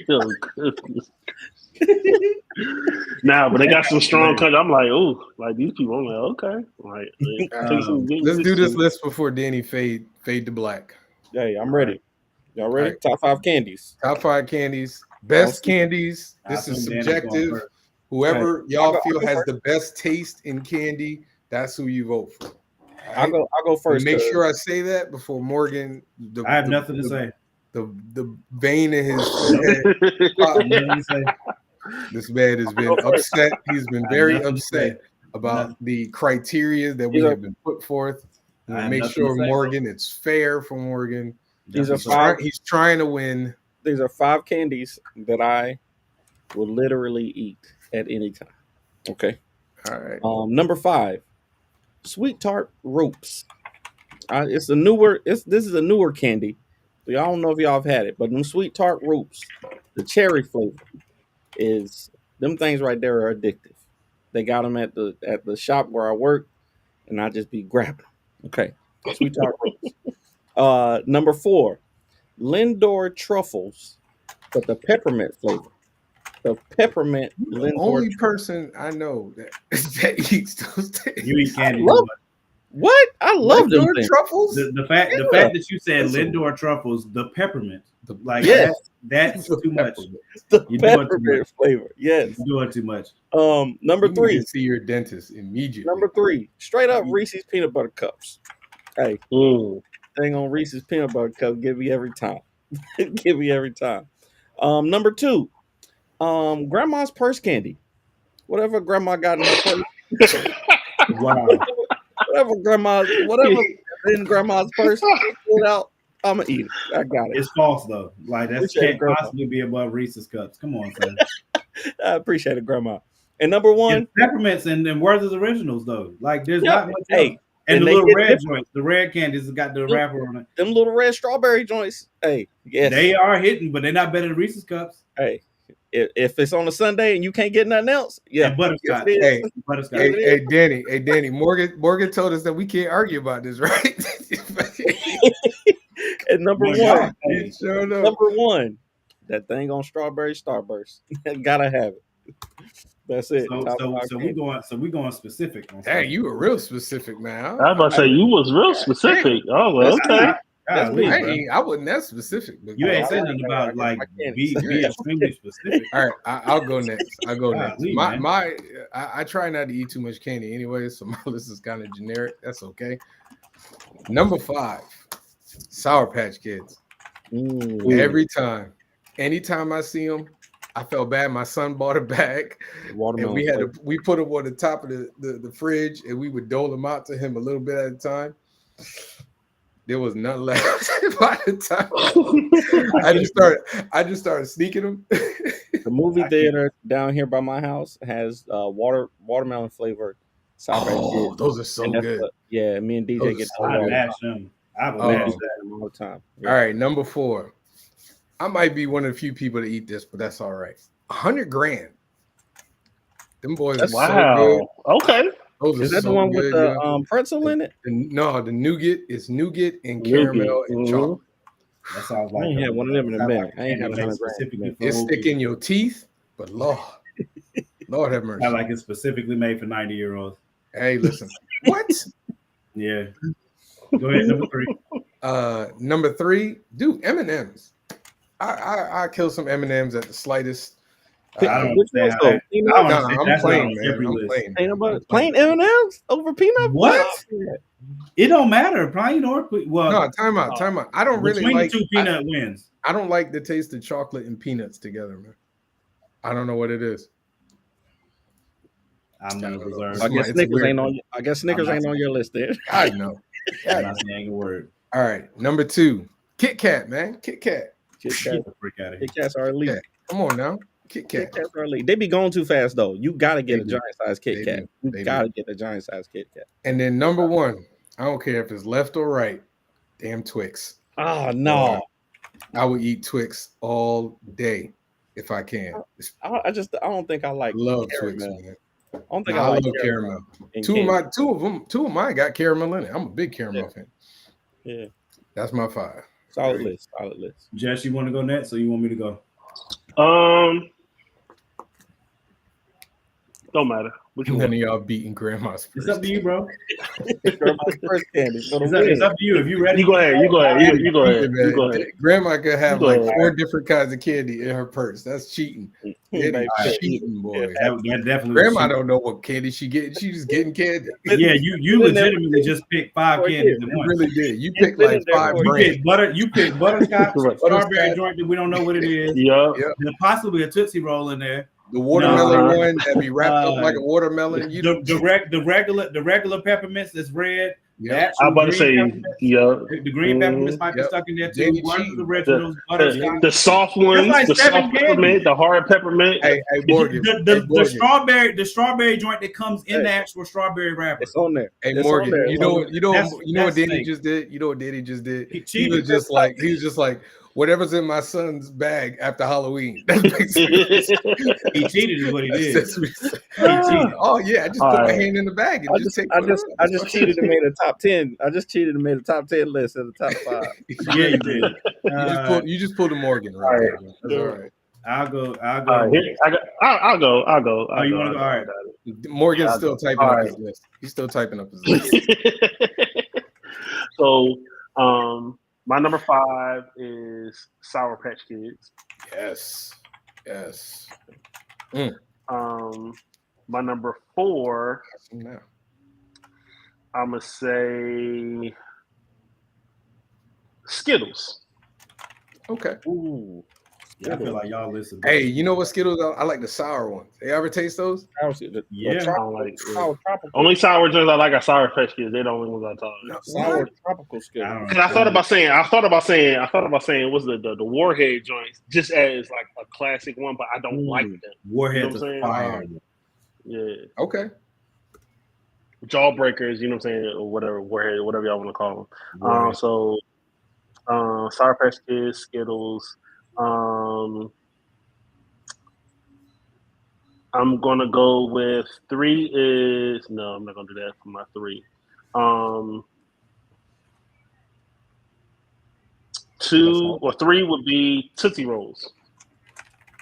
Oh, goodness. Nah, but they got some strong country. I'm like, ooh, like these people. I'm like, okay, like Let's do this list before Danny fade to black. Hey, I'm ready. Y'all ready? Right. Top 5 candies. Top 5 candies, best candies. This I is think Danny's going subjective. first. Whoever y'all I'll feel go has first. the best taste in candy, that's who you vote for. I'll go first. Make sure I say that before Morgan. I have nothing to say. The vein in his head. Nothing to say. This man has been upset. He's been very upset about the criteria that we have been put forth. I We'll have make nothing sure to say. Morgan, it's fair for Morgan. These are Nothing to say. five. He's trying to win. These are 5 candies that I will literally eat at any time. Okay. All right. Number 5, sweet tart ropes. It's a newer. This is a newer candy. So y'all don't know if y'all have had it, but them sweet tart ropes, the cherry flavor, is them things right there are addictive. They got them at the shop where I work, and I just be grabbing them. Okay, sweet tart ropes. Number 4, Lindor truffles, but the peppermint flavor. The peppermint The Lindor. only person I know that eats those things. You eat candy. love What? I love them Lindor things. truffles. The fact that you said Lindor truffles, the peppermint, like Yes. that's too much. The You're doing too peppermint much. flavor. Yes. You're doing too much. Number You need 3. to see your dentist immediately. Number 3. Straight up Reese's peanut butter cups. Hey, thing on Reese's peanut butter cup, give me every time. Give me every time. Number 2. Grandma's purse candy. Whatever grandma got in her purse. Wow. whatever in grandma's purse, pull it out. I'm gonna eat it. I got it. It's false though. Like that Appreciate it, can't grandma. possibly be above Reese's cups. Come on, son. I appreciate it, grandma. And number one, It's peppermints and Werther's Originals though. Like there's yeah, not much hey, else. And the they little get red different. joints, the red candies has got the wrapper on it. Them little red strawberry joints. Hey, yes, They are hitting, but they're not better than Reese's cups. hey, if it's on a Sunday and you can't get nothing else, yeah, And butterscotch. yes, it is. Hey, Butterscotch. hey, Danny. Morgan told us that we can't argue about this, right? And number Yeah, one, hey, Sure enough. number one, that thing on strawberry starburst. Gotta have it. That's it. So we going specific. On Dang, you were real specific, man. I was about to say you was real specific. Oh, well, okay. That's me, bro. I wasn't that specific. But You ain't I saying like nothing that. about I like guess I can. be extremely specific. All right, I'll go next. Golly, man. I try not to eat too much candy anyway, so my list is kind of generic. That's okay. Number 5, Sour Patch Kids. Every time, anytime I see them, I felt bad. My son bought a bag, and we put them on the top of the fridge, and we would dole them out to him a little bit at a time. There was none left by the time. I just started sneaking them. The movie theater down here by my house has watermelon flavored Sour Patch Oh, Kids. those are so And that's good. yeah, me and DJ Those get are so I good. mash them. I will Oh. mash that that. all the time. Yeah. All right, number 4. I might be one of the few people to eat this, but that's all right. 100 grand. Them boys are so good. Wow. Okay. Those Is are that so the one good, with the yo. pretzel in it? No, the nougat is nougat and Nougat, caramel and chocolate. That sounds I like ain't had one of them in a minute. I ain't had 100 grand. specifically for It old stick people. in your teeth, but Lord have mercy. I like it's specifically made for 90-year-olds. Hey, listen. What? Yeah. Go ahead, number 3. Number 3, dude, M&M's. I kill some M&M's at the slightest. I don't Which ones understand. though? I don't Nah, understand. I'm That's not playing, on man. every I'm list. playing. Peanut butter, plain M&M's over peanut. What? It don't matter. Plain or well, No, time out. I don't really between like the two peanut wins. I don't like the taste of chocolate and peanuts together, man. I don't know what it is. I'm not reserved. I guess It's Snickers weird. ain't on. I guess Snickers I'm ain't on your list there. I know. I'm not saying a word. All right, number 2, Kit Kat, man. Kit Kat. Kit Get Kat, the freak out of here. Kit Kats are elite. Yeah. Come on now. Kit Kit Kat. Kats are elite. They be going too fast though. You gotta get They a do. giant size Kit They Kat. do. You They gotta get a giant size Kit Kat. And then number 1, I don't care if it's left or right. Damn Twix. Oh no. I would eat Twix all day if I can. I don't think I like Love Twix, caramel. man. I don't think Nah, I like love caramel. and Two candy. of mine got caramel in it. I'm a big caramel fan. Yeah. That's my 5. Solid list. Solid list. Jess, you want to go next, or you want me to go? Don't matter. Which None one? of y'all beating grandma's It's first. up to you, bro. Grandma's first candy. For the It's win. up to you. If you ready, You go ahead. You go ahead. You go Yeah, ahead. man. You go ahead. Grandma could have You go like ahead. 4 different kinds of candy in her purse. That's cheating. It Baby, is cheating, boy. That definitely. Grandma was don't know what candy she getting. She just getting candy. cheap. Yeah, you legitimately just picked 5 For a candies kid. at You once. really did. You It's picked been like in there 5 for a brands. You picked butterscotch, Right. strawberry Butterscotch. joint that we don't know what it is. Yup. Yep. There's possibly a Tootsie Roll in there. The watermelon Uh-huh. one that be wrapped up like a watermelon. You The regular peppermints that's red. The Yep. actual I'm about to green say, peppermints. yup. The green peppermints might be Yep. stuck in there too. Danny One of cheating. the originals, butterscotch. The soft ones, like the 7 soft candies. peppermint, the hard peppermint. Hey, Morgan. The Morgan. the strawberry joint that comes in the actual strawberry wrapper. It's on there. Hey It's Morgan, on there. you know what That's Danny fake. just did? You know what Danny just did? He He cheated. was just like, whatever's in my son's bag after Halloween. That's basically He cheated is what he did. that's what he said. He cheated. Oh yeah, I just All put my right. hand in the bag and I just take. I just cheated and made a top 10. I just cheated and made a top 10 list of the top 5. Yeah, you did. You just pulled a Morgan right All there. right. Man. That's all right. I'll go. All right, here, I'll go. Oh, you want to go? All right. Morgan's Yeah, still typing all up right. his list. He's still typing up his list. So, my number 5 is Sour Patch Kids. Yes. My number 4, Now. I'm gonna say Skittles. Okay. Ooh. Yeah, I feel like y'all listen. Hey, you know what Skittles? I like the sour ones. You ever taste those? Yeah. I don't like sour tropical. Only sour drinks I like are Sour Patch Kids. They're the only ones I tolerate. No, Sour what? tropical I Skittles. don't Because I thought about saying what's the Warhead joints just as like a classic one, but I don't like them. Warheads You know what I'm saying? fire. Yeah, Okay. Jawbreakers. You know what I'm saying, or whatever Warhead, whatever y'all want to call them. Warhead. So Sour Patch Kids, Skittles. I'm gonna go with 3 is no, I'm not gonna do that for my 3. 2 or 3 would be Tootsie Rolls.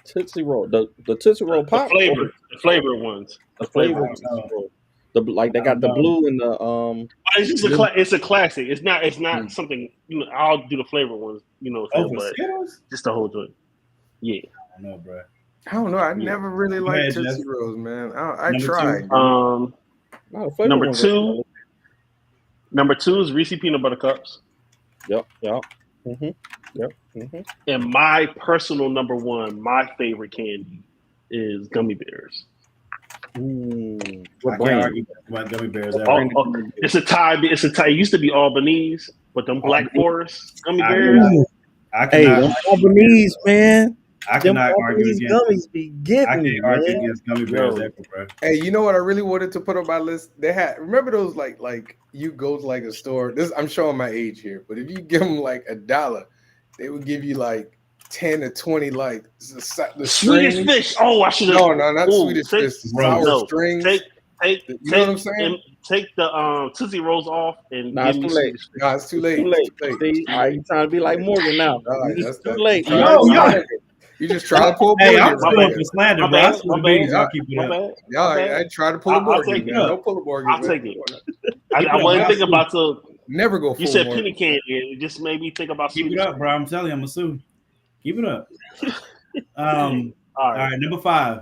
Tootsie Roll. The Tootsie Roll pop. The flavor ones. The flavor. ones. Tootsie Roll. The like they got the blue and the But it's just it's a classic. It's not something, you know. I'll do the flavor ones, you know. Oh, for But Skittles? just the whole joint. Yeah. I don't know, bro. I don't know. I never really Go liked ahead, Tootsie Jeff. Rolls, man. I Number tried. two. no, the flavor Number ones two. are- Number 2 is Reese Peanut Butter Cups. Yep. And my personal number 1, my favorite candy is gummy bears. I What can't brand? argue about gummy bears ever. It's a tie. It used to be Albanese, but them Black Forest gummy I bears. cannot- I Hey, cannot, them Albanese, man. I Them cannot argue Albanese against. gummies be I getting me, can't argue man. against gummy bears Yo. ever, bro. Hey, you know what I really wanted to put on my list? They had, remember those like you go to like a store. This I'm showing my age here, but if you give them like $1, they would give you like 10 or 20 like the Swedish strings. fish. Oh, I should have. No, not Ooh, Swedish take- fish. The Bro, sour no. strings. Take, You know what I'm saying? Take the Tootsie Rolls off and Nah, give it's me too late. Swedish fish. No, it's too late. Too late. It's too late. See, all right, you trying to be like Morgan now? All right, It's that's too late. trying Yo, to- y'all- You just try to pull Hey, I'm Morgan. still right for slander, My bro. I bad, still my believe bad, y'all keep it My up. bad. Y'all, My bad. I tried to pull a I'll Morgan, take it. man. Don't pull a Morgan. I'll man. take it. Keep it I up, wasn't bro. thinking about to. Never go full You said Morgan. penny candy. It just made me think about Keep it Swedish. up, bro. I'm telling you, I'm a sue. Keep it up. All All right. right, number 5.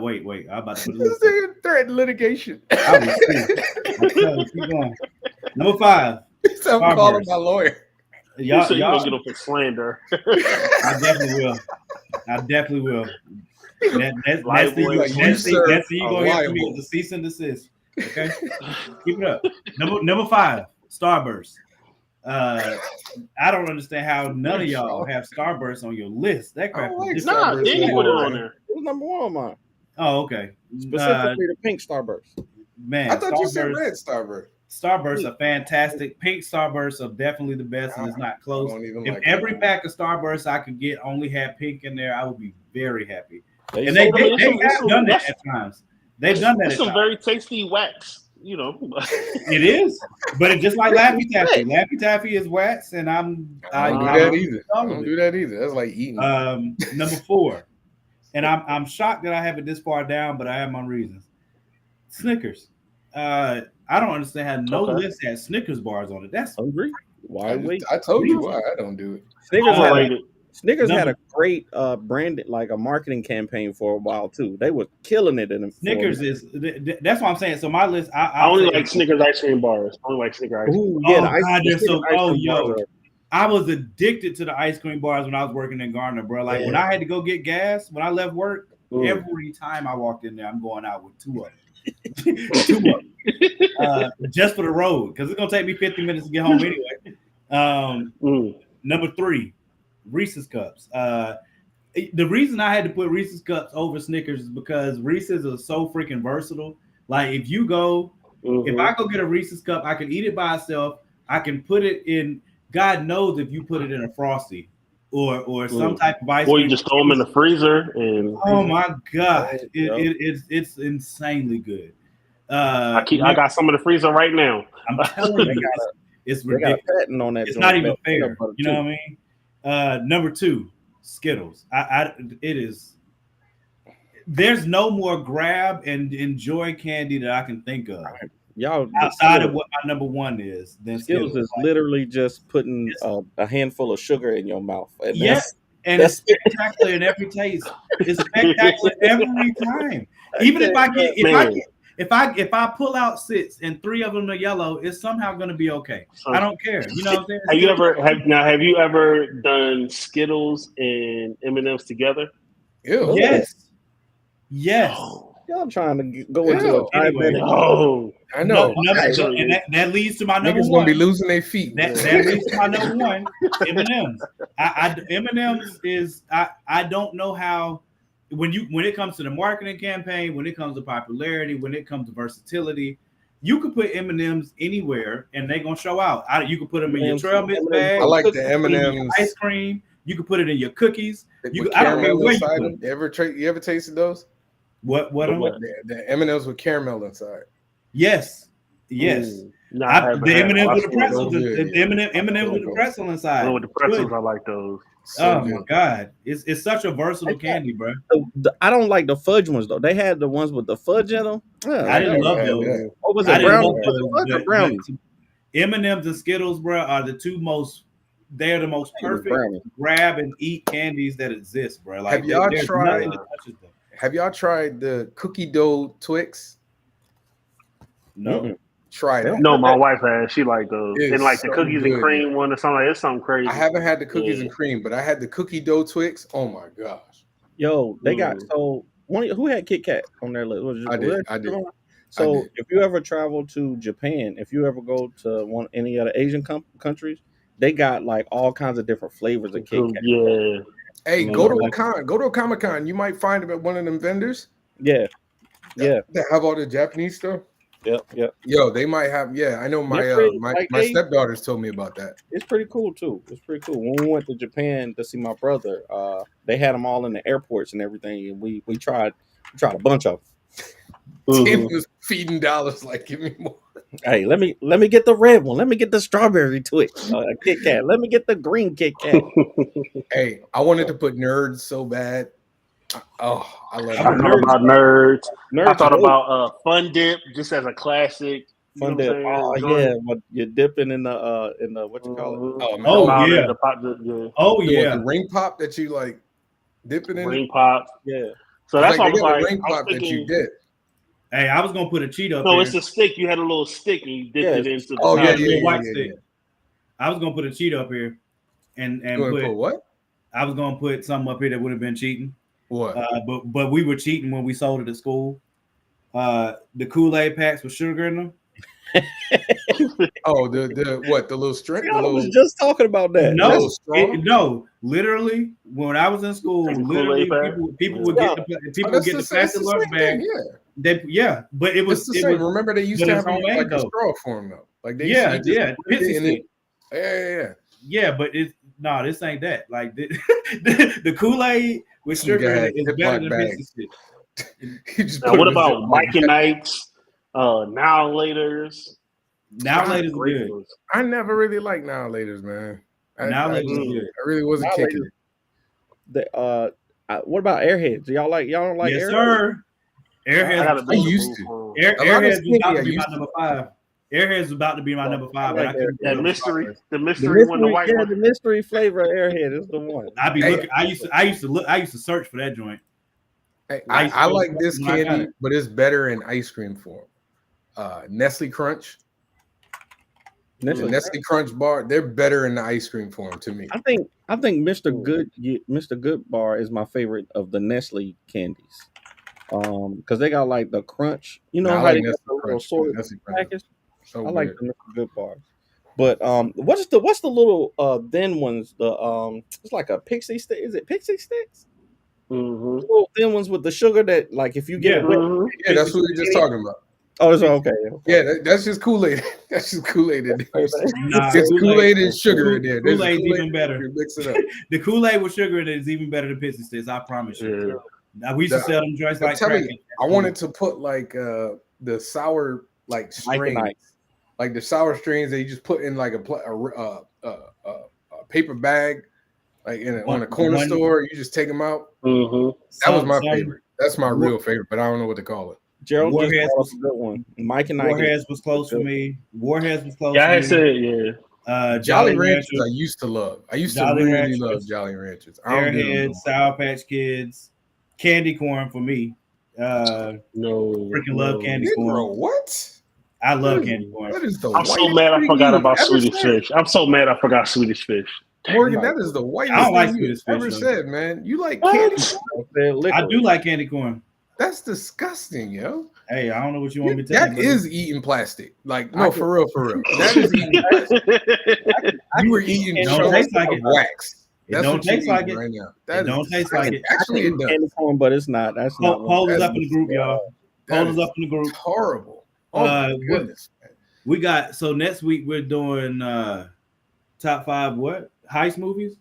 Wait. I'm about to put This this. nigga threatened litigation. I was I'm telling you, keep going. Number 5. So I'm calling Starburst. my lawyer. You said you Y'all, gonna get up for slander. I definitely will. That's Libel, like, you, sir, you are gonna hear from me liable. as a cease and desist. Okay, keep it up. Number 5, Starburst. I don't understand how none of y'all have Starburst on your list. That crap. I don't like is Nah, Starburst then you no put it more, on man. there. It was number 1 on mine. Oh, okay. Specifically the pink Starburst. Man, I thought you said Starburst. red Starburst. Starbursts are fantastic. Pink Starbursts are definitely the best, and it's not close. I don't even If like every that. pack of Starbursts I could get only had pink in there, I would be very happy. They And they sold them. have done that at times. They've done that It's at some times. very tasty wax, you know. It is, but it's just like Laffy Taffy. Laffy Taffy is wax, and I don't do that either. I all of don't it. do that either. That's like eating. Number 4, and I'm shocked that I have it this far down, but I have my reasons. Snickers. I don't understand how no Okay. list has Snickers bars on it. That's Hungry? Why wait? I told you why I don't do it. Snickers had a, Overrated. Snickers had Number- a great branded, like a marketing campaign for a while too. They were killing it in Snickers is that's what I'm saying. So my list, I only like Snickers ice cream bars. I only like Snickers ice cream. Ooh, Oh, yeah, God, they're Snickers so- ice oh, cream yo. bars are- I was addicted to the ice cream bars when I was working in Garner, bro. Like when I had to go get gas when I left work, every time I walked in there, I'm going out with 2 of them. 2 of them. Just for the road, because it's gonna take me 50 minutes to get home anyway. Number 3, Reese's Cups. The reason I had to put Reese's Cups over Snickers is because Reese's are so freaking versatile. Like if you go, if I go get a Reese's Cup, I can eat it by itself. I can put it in. God knows if you put it in a Frosty or some type of ice Or cream. you just throw them in the freezer and Oh my God, Yeah. it's insanely good. I got some in the freezer right now. I'm telling you, it's They got a ridiculous. patent on that. It's joint, not even that fair. peanut butter You know too. what I mean? Number 2, Skittles. It is. There's no more grab and enjoy candy that I can think of Y'all outside of what my number 1 is. Then Skittles is Like, literally just putting a handful of sugar in your mouth. And yes, and it's spectacular in every taste. It's spectacular every time. Even if I If I pull out 6 and 3 of them are yellow, it's somehow going to be okay. So, I don't care. You know what I'm saying? have you ever have you ever done Skittles and M&Ms together? Ew. Yes. Yes. Y'all trying to go into a Ew. diabetic. No. I know. And that leads to my number Niggas one. gonna be losing their feet. That leads to my number one. M&Ms. M&Ms is I don't know how when it comes to the marketing campaign, when it comes to popularity, when it comes to versatility, you could put M&Ms anywhere and they're gonna show out. You can put them in your trail mix bag. I like the put it in your M&Ms ice cream. You can put it in your cookies. with I don't care caramel where you inside put them. it. You ever tasted those? What? The M&Ms with caramel inside. Yes. No, I haven't the had M&Ms them. with the pretzels. so good, The M&Ms with the pretzel inside. With the pretzels, I like those. So Oh good. my god, it's such a versatile candy, bro. I don't like the fudge ones though. They had the ones with the fudge in them. I didn't love had those. that. What was I it? didn't Brownie? love those. Fudge or brownie? M&Ms and Skittles, bro, are the two most. They're the most perfect brownie. grab and eat candies that exist, bro. Like Have y'all there's tried- nothing that touches them. Have y'all tried the cookie dough Twix? No. Mm-mm. Try that. No, my wife has. She like those. It's And like the so cookies and good, cream one or something. It's something crazy. I haven't had the cookies Yeah. and cream, but I had the cookie dough Twix. Oh my gosh. Yo, they got so who had Kit Kat on their list? Was it- I did. So I did. if you ever travel to Japan, if you ever go to any other Asian countries, they got like all kinds of different flavors of Kit Kat. Yeah. Hey, No, go to no. a con. Go to a Comic-Con. You might find them at one of them vendors Yeah, that have all the Japanese stuff. yep. Yo, they might have. Yeah, I know my They're pretty, my like, my they- stepdaughters told me about that. It's pretty cool too. It's pretty cool. When we went to Japan to see my brother, they had them all in the airports and everything, and we tried a bunch of them. Tim was feeding dollars like, give me more. Hey, let me get the red one. Let me get the strawberry Twix, Kit Kat. Let me get the green Kit Kat. Hey, I wanted to put nerds so bad. I love I thought about nerds. I thought about Fun Dip just as a classic. Fun Dip. Oh yeah, but you're dipping in the what you call it? Oh, man. Oh, yeah. The pop, yeah. Oh The yeah. ring pop that you like dip it in. Ring pop. Yeah. So that's why I they was got like, a ring I was pop that you thinking, dip. Hey, I was gonna put a cheat up no, here. it's a stick. You had a little stick and you dipped it into the Oh, top. yeah. White stick. I was gonna put a cheat up here, and You wanna put what? I was gonna put something up here that would have been cheating. What? But we were cheating when we sold it at school. The Kool-Aid packs with sugar in them. Oh, the what? The little string? I was just talking about that. No, literally, when I was in school, Like the literally Kool-Aid people would get the plastic lunch bag. Yeah. But it was It's the same. was, Remember they used but to it's have them in, homemade, like a though. straw form though. Like they Yeah, used to just yeah, put it pissy in stick. Yeah. Yeah, but it's no, this ain't that. Like the Kool-Aid with Some sugar guy in it is Ziploc better than bag. pissy stick. You just Now, put what it in about Ziploc Mike and bag. Ike's? Now Laters. Now laters are good. I never really liked Now Laters, man. Now laters are good. I really wasn't Now kicking Laters. it. What about Airheads? Y'all don't like Yes, Airheads? sir. Airheads. I used to. Airheads was about to I be my used to. number 5. Airheads was about to be my number 5, but I couldn't That do mystery, it. the mystery one, the white yeah, one. the mystery flavor of Airhead is the one. I'd be Hey. looking. I used to search for that joint. Hey, I used to I go like to this when I got candy, it. but it's better in ice cream form. Nestle Crunch. The Nestle Crunch bar, they're better in the ice cream form to me. I think Mr. Good Bar is my favorite of the Nestle candies. Because they got like the crunch. You know Nah, I how like they got Nestle the little Crunch. sorted Nestle Crunch. package. So I like good. the Mr. Good Bars. But what's the little thin ones? The it's like a pixie stick. Is it pixie sticks? Mm-hmm. The little thin ones with the sugar that like if you get it wet. Mm-hmm. Yeah, that's what we were just talking about. Oh, it's okay. Yeah, that's just Kool-Aid. That's just Kool-Aid in there. Nah, It's Kool-Aid and sugar in there. There's Kool-Aid's Kool-Aid even better. You mix it up. The Kool-Aid with sugar in it is even better than pissy sticks. I promise you. Yeah. Now, we used to sell them joints I'm like telling crack. you, I wanted to put like the sour like strings, like the sour strings that you just put in like a paper bag, like on a corner store. You just take them out. Mm-hmm. That was my favorite. That's my real favorite, but I don't know what to call it. Gerald Warheads just was a good one. Mike and Warheads was close for me. Warheads was close. Yeah, I for said me. yeah. Jolly Ranchers, I used to love. I used to Jolly really Ranchers, love Jolly Ranchers. I don't get them Airheads, no more. Sour Patch Kids, candy corn for me. No, Freaking love candy corn. Negro, what? I love That is- candy corn. That is the I'm so whitest mad I thing forgot you about ever Swedish said. fish. I'm so mad I forgot Swedish fish. Morgan, that is the I whitest don't like thing you Swedish fish, ever though. said, man. You like What? candy? I do like candy corn. That's disgusting, yo. Hey, I don't know what you want me to tell That you. is eating plastic. Like, no, for real, for real. That is eating plastic. You were eating It don't chunks taste like of it. wax. It That's don't what you're taste like eating it. right now. It That don't is taste like disgusting. it. Actually, it candy does. corn, but it's not. That's not. Hold us That's up in the group, y'all. That Hold us is up in the group. horrible. Oh my goodness, man. We got so next week we're doing top 5 what? Heist movies?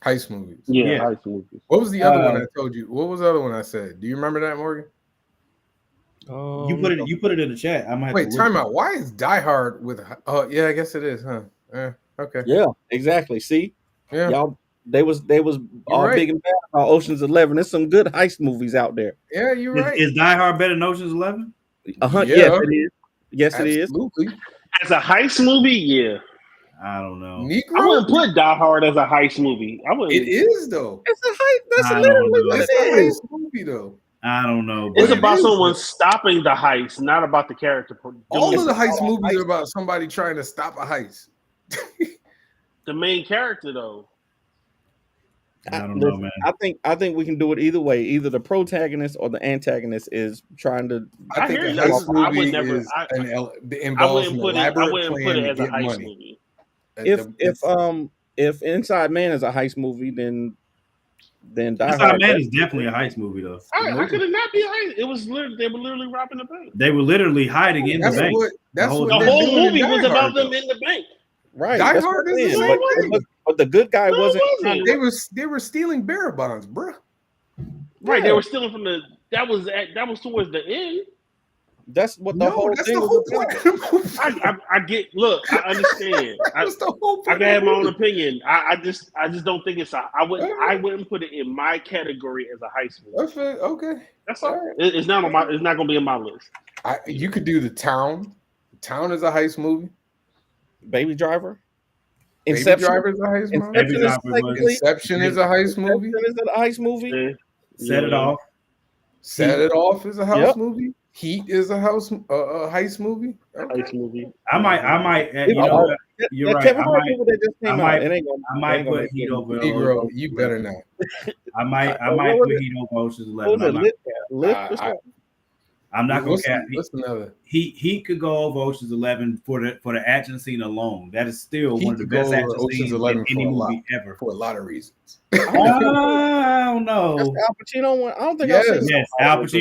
Heist movies. Yeah, Yeah. heist movies. What was the other one I told you? What was the other one I said? Do you remember that, Morgan? You put it in the chat. I might have Wait, to time out. Why is Die Hard with? Oh, yeah, I guess it is, huh? Okay. Yeah, exactly. See, Yeah. y'all, they was all right. big and bad about Ocean's 11. There's some good heist movies out there. Yeah, you're right. Is Die Hard better than Ocean's 11? Yeah. Yes, it is. Yes, it is. Absolutely. As a heist movie, yeah. I don't know. I Negro. wouldn't put Die Hard as a heist movie. I wouldn't. It is though. It's a heist. That's I don't literally know. what It's it a is. heist movie though. I don't know. It's But about is, someone though. stopping the heist, not about the character. All of the heist about movies heist. are about somebody trying to stop a heist. The main character, though. I don't know, man. I think we can do it either way. Either the protagonist or the antagonist is trying to. I think hear a you. heist I would movie never- is I involves an wouldn't put it. I elaborate wouldn't plan put it to as a get heist money. movie. If Inside Man is a heist movie, then Die Inside Hard. Man is definitely a heist movie, though. How could it not be a heist? It was literally they were literally robbing the bank. They were literally hiding in the That's bank. what. That's whole- what The they're whole doing in movie Die was Hard, about them though. in the bank. Right. Die that's Hard what I'm is the saying. same thing. But the good guy No, it wasn't. wasn't. They were stealing bearer bonds, bro. Right, Yeah. they were stealing from the. That was towards the end. That's what the No, whole that's thing the was whole about. point of the movie. I get. Look, I understand. That's the whole I point. can have my of own the movie. opinion. I just don't think it's a. I wouldn't put it in my category as a heist movie. That's it. Okay. That's all. All right. It's not on my. It's not going to be in my list. You could do The Town. The Town is a heist movie. Baby Driver. Baby Inception. Driver is a heist movie. Baby Inception is Driver was- technically. Inception is a heist movie. Inception is a heist movie. Yeah. Set it off. Set It Off is a house Yep. movie. Heat is a heist movie. Okay. Heist movie. I might. You Oh, know what? That- You're that right. Kevin I Hart might- movie that just came I out. might- It ain't gonna. I it might ain't gonna put make Heat it. over. Negro, you better not. I might what put was Heat over Ocean's What 11. was it? I'm not, Lift or something? I'm not gonna cap. What's another? He could go over Ocean's 11 for the action scene alone. That is still He one of the could go best over action Ocean's scenes 11 in any for a lot. movie ever. For a lot of reasons. I don't know. That's the Al Pacino one. I don't think Yes. I've seen Yes, it all Al the way through.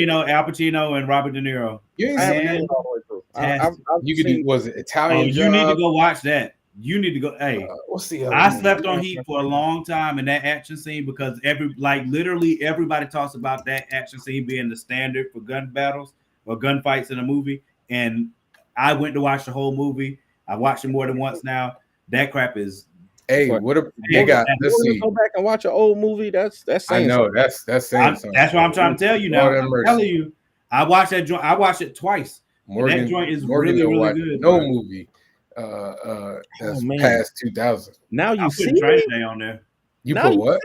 Pacino, and Robert De Niro. You ain't I haven't seen seen it. it all the way through. Fantastic. I've You could do. seen- Was it Oh, Italian you need to Job? go watch that. You need to go. Hey, What's the other? I movie? slept on Heat for a long time in that action scene because literally everybody talks about that action scene being the standard for gun battles or gunfights in a movie. And I went to watch the whole movie. I watched it more than once now. That crap is. Hey, what a they got? You Let's want to see. go back and watch an old movie? That's I saying know something. that's saying something. That's what I'm trying to tell you now. Lord have I'm mercy. telling you, I watched that joint. I watched it twice. Morgan, that joint is Morgan really, don't really watch good, no bro. movie that's man. past 2000. Now I you put see Training it. Day on there. You Now put you what?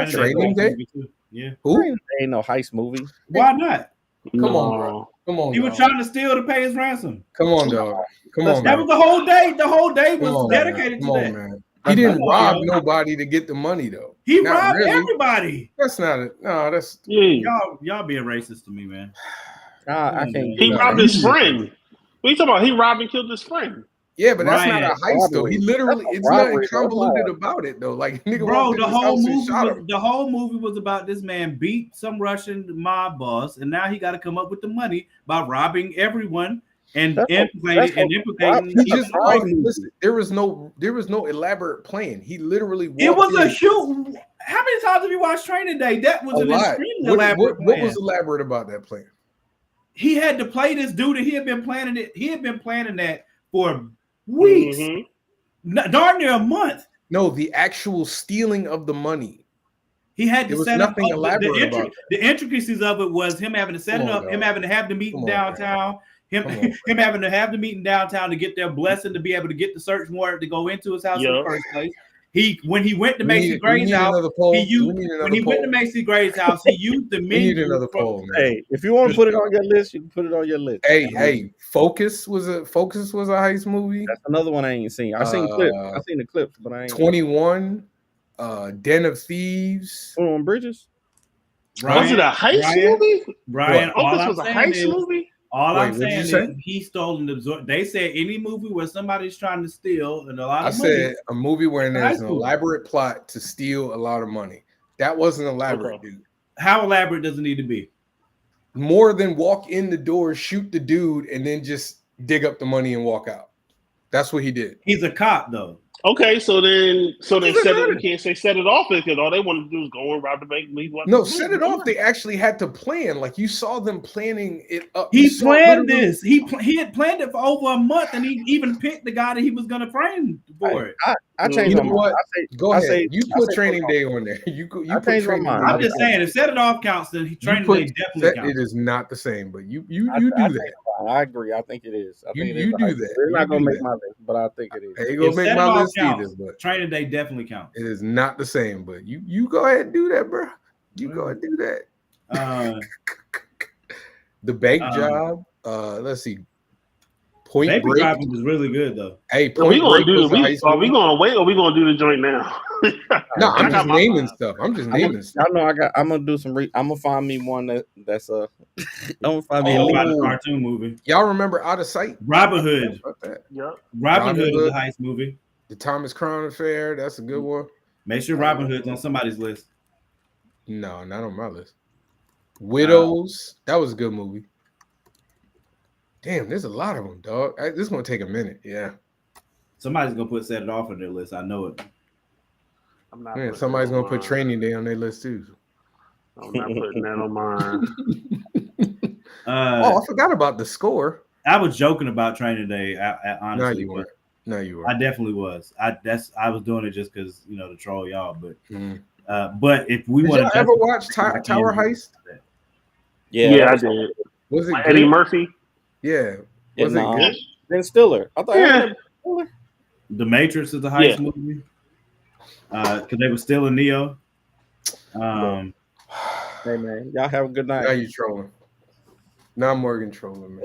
Training Day? movie too. Yeah. Who? Ain't no heist movie. Why not? Come on, bro. Come on. He was dog. trying to steal to pay his ransom. Come on, dog. Come on, That man. was the whole day. The whole day was Come on, dedicated man. to Come that. on, man. He didn't Come on, rob yo. nobody to get the money, though. He Not robbed really. everybody. That's not it. No, that's Yeah. Y'all being racist to me, man. I can't. He No, robbed his friend. What are you talking about? He robbed and killed his friend. yeah, but that's not Ryan, a heist though. He literally, That's a it's nothing robbery, bro. convoluted about it though. Like nigga Bro, walked in the his whole house and movie shot was him. about this man beat some Russian mob boss, and now he got to come up with the money by robbing everyone and implicating. He just listen, there was no elaborate plan. He literally walked It was in. a shoot. How many times have you watched Training Day? That was A an lot. extremely What elaborate plan. was elaborate about that plan? He had to play this dude, and he had been planning it. He had been planning that for weeks, darn near a month. No, the actual stealing of the money. He had to There was set up nothing elaborate about that. the intricacies of it was him having to set Come it on, up, dog. him having to have the meeting Come on, downtown, Come on, him having to have the meeting downtown to get their blessing to be able to get the search warrant to go into his house in the Yup. first place. When he went to Macy we Gray's need house, another poll. he used We need when another he went to poll. Macy Gray's house, he used the We menu. need another poll, man. Hey, if you want to put it on your list, you can put it on your list. Hey, Focus was a heist movie. That's another one I ain't seen. I seen clips. I seen the clips, but I ain't 21, Den of Thieves. Put on Bridges. Was it a heist movie? Brian, all Focus I'm was a saying heist is, movie? all Wait, I'm what'd you saying say? is he stole and absorbed. They said any movie where somebody's trying to steal and a lot I of money. said a movie where It's a there's heist an movie. elaborate plot to steal a lot of money. That wasn't elaborate, Okay. dude. How elaborate does it need to be? More than walk in the door, shoot the dude, and then just dig up the money and walk out. That's what he did. He's a cop, though. Okay, so then set it. matter. You can't say set it off because all they want to do is go and rob the bank. Leave what? No, set it off. They actually had to plan. Like you saw them planning it up. He You saw planned literally- this. He had planned it for over a month, and he even picked the guy that he was going to frame for it. I changed You my know mind. what? Go ahead. You I put say Training Fuck Day on there. You put changed my Training mind. Day. I'm just saying, if set it off counts, then Training Day definitely counts. It is not the same, but you I do think that. I agree. I think it is. I think it is. You do that. They're not You gonna do make that. my list, but I think it is. Ain't If gonna make set my it off list counts, either, but Training Day definitely counts. it is not the same. But you go ahead and do that, bro. You go ahead and do that. The bank job. Let's see. Point Baby Break. Driver was really good though. Hey, Are we Point gonna Break do? was a heist Are we movie. gonna wait? Or are we gonna do the joint now? No, I I'm got just my naming five. stuff. I'm just naming stuff. Y'all know I'm gonna do some. I'm gonna find me one that's I'm gonna find me. About Oh. the cartoon movie. Y'all remember Out of Sight? Robin Hood. About that. Yep. Robin Hood was Hood. a heist movie. The Thomas Crown Affair. That's a good one. Make sure Robin Hood's on somebody's list. No, not on my list. Widows. That was a good movie. Damn, there's a lot of them, dog. This is gonna take a minute. Yeah. Somebody's gonna put Set It Off on their list. I know it. I'm not. Man, putting somebody's that on gonna put mine. Training Day on their list too. I'm not putting that on mine. I forgot about the score. I was joking about Training Day. Honestly, No, you weren't. No, you were. I definitely was. I was doing it just because to troll y'all. But Mm. but if we Did want y'all to ever watch Tower Heist? Yeah, I did. Was it Eddie good? Murphy. Yeah. Yeah, Was no. it good? Ben Stiller. I thought. Yeah. The Matrix is a heist movie because they were still in Neo. Hey man, y'all have a good night. Now you trolling. Now Morgan trolling, man.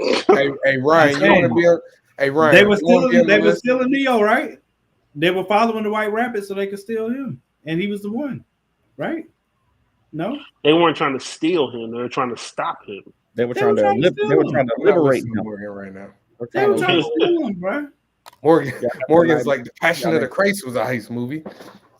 Hey Ryan, you want to be on? Hey Ryan, They were you wanna be on the they were list? still in Neo, right? They were following the White Rabbit so they could steal him, and he was the one, right? No, They weren't trying to steal him. They were trying to stop him. They were trying to steal him. I'm not liberate listening to him. Morgan right now. They were trying to steal him, bro. Morgan's like the Passion of the Christ was a heist movie.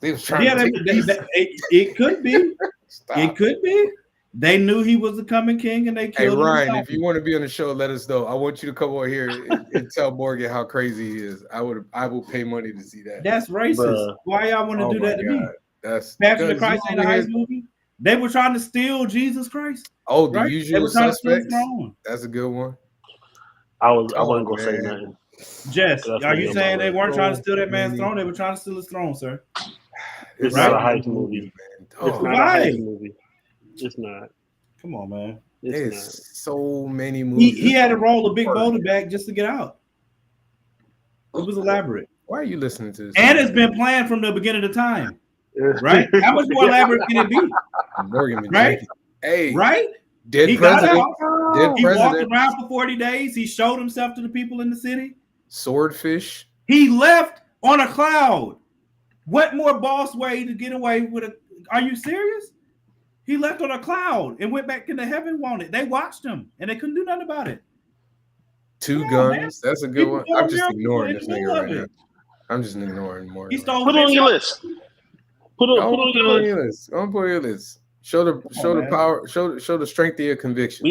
They was trying to take it could be. Stop. It could be. They knew he was the coming king, and they Hey killed him. Ryan, if you want to be on the show, let us know. I want you to come over here and tell Morgan how crazy he is. I will pay money to see that. That's racist. Bruh. Why y'all want to do my that to me? That's Passion of because Christ you ain't a over heist here- movie. They were trying to steal Jesus Christ. Oh, the right? They Usual were trying to steal his Suspects. throne. That's a good one. I wasn't gonna say man. nothing. Jess, That's are gonna you be saying on my they list. weren't trying to steal that So man's many- throne? They were trying to steal his throne, sir. It's Right? not a heist movie. man. It's Dog, not Why? a heist movie. It's not. Come on, man. It's there's not. so many movies. He had to roll a big boulder back just to get out. It was elaborate. Why are you listening to this? And it's been planned from the beginning of time. Right? How much more elaborate can it be? Morgan been Right? drinking. Hey, Right? dead He got president. out. Dead He walked president. around for 40 days. He showed himself to the people in the city. Swordfish. He left on a cloud. What more boss way to get away with a? Are you serious? He left on a cloud and went back into heaven. Wanted. They watched him and they couldn't do nothing about it. Two Come on, guns. That's a good People one. doing I'm just miracles ignoring in this the nigga middle right of now. it. I'm just ignoring Morgan. He stole. Put it on your list. Put it I'll on put it your on list. your list. I'll put it on your list. Show the man. power. Show the strength of your conviction.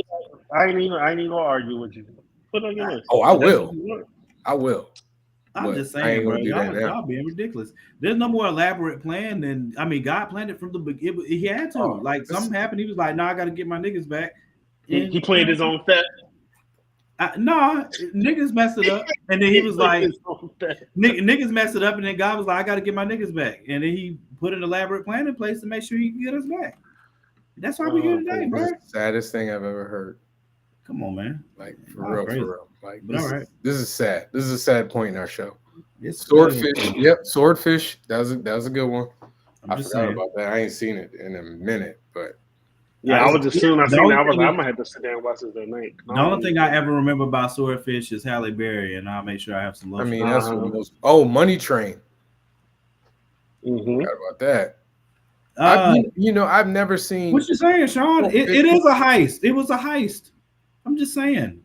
I ain't even gonna argue with you. Put it on your list. Oh, I will. I will. I'm But just I saying, ain't bro. gonna do that now. Y'all being ridiculous. There's no more elaborate plan than God planned it from the beginning. He had to. Like something happened. He was like, "No, I got to get my niggas back." And He played his own theft. No, niggas messed it up, and then he was like, "Niggas messed it up," and then God was like, "I got to get my niggas back," and then he put an elaborate plan in place to make sure he can get us back. That's why we're here today, bro. That's the saddest thing I've ever heard. Come on, man. Like All right. for real. Like But all right. this is sad. This is a sad point in our show. It's Swordfish. Yep, Swordfish. That was a good one. I'm I just forgot saying. about that. I ain't seen it in a minute, but Yeah, I was just soon I The seen only that. I was thing like, is- I'm gonna have to sit down and watch this that night. The only thing I ever remember about Swordfish is Halle Berry, and I'll make sure I have some I lotion. mean that's what most. Oh, Money Train. Mm-hmm. Forgot about that. I've never seen. What you saying, Sean? It is a heist. It was a heist. I'm just saying.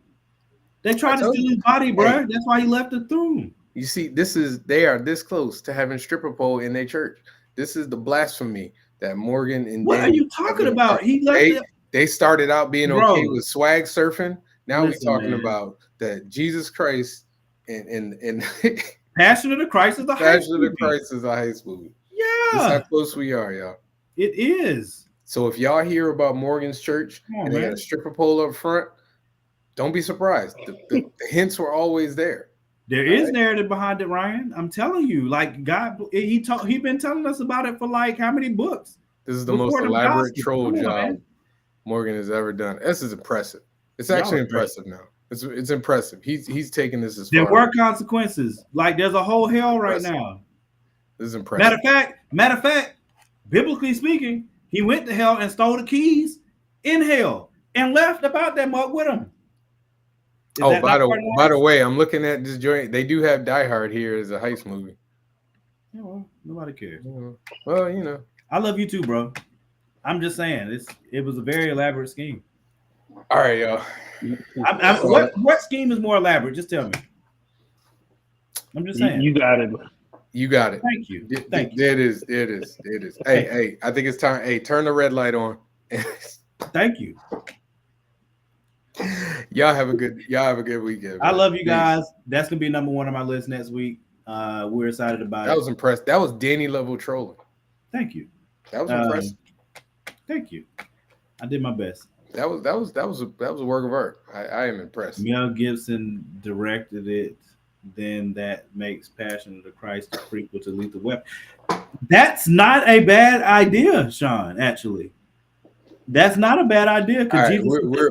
They tried to steal his body, bro. Hey. That's why he left the tomb. You see, they are this close to having stripper pole in their church. This is the blasphemy that Morgan and What Danny are you talking about? He left it. They started out being Bro, okay with swag surfing. Now we're listen, talking man. about that Jesus Christ and Passion of the Christ is the heist Passion of the movie. Christ is a heist movie. Yeah, That's how close we are, y'all. it is. So if y'all hear about Morgan's church Come on, and they got man. a stripper pole up front, don't be surprised. The hints were always there. There is narrative behind it, Ryan. I'm telling you, like God, he been telling us about it for like how many books? This is the most Before the elaborate gospel. troll Come on, job man. Morgan has ever done. This is impressive. It's Y'all actually are impressive now. It's impressive. He's taking this as There far. were consequences. Like there's a whole hell right now. This is impressive. Matter of fact, biblically speaking, he went to hell and stole the keys in hell and left about that mug with him. By the way, I'm looking at this joint. They do have Die Hard here as a heist movie. Yeah, well, nobody cares. Well, I love you too, bro. I'm just saying, it was a very elaborate scheme. All right, y'all. What scheme is more elaborate? Just tell me. I'm just saying. You got it. You got it. Thank you. Thank you. There it is. Hey, I think it's time. Hey, turn the red light on. Thank you. Y'all have a good weekend. I love you guys. That's gonna be number one on my list next week. We're excited about it. That was impressed. That was Danny level trolling. Thank you. That was impressive. Thank you. I did my best. That was a work of art. I am impressed. Mel Gibson directed it. Then that makes Passion of the Christ a prequel to Lethal Weapon. That's not a bad idea, Sean. Actually, that's not a bad idea. All right,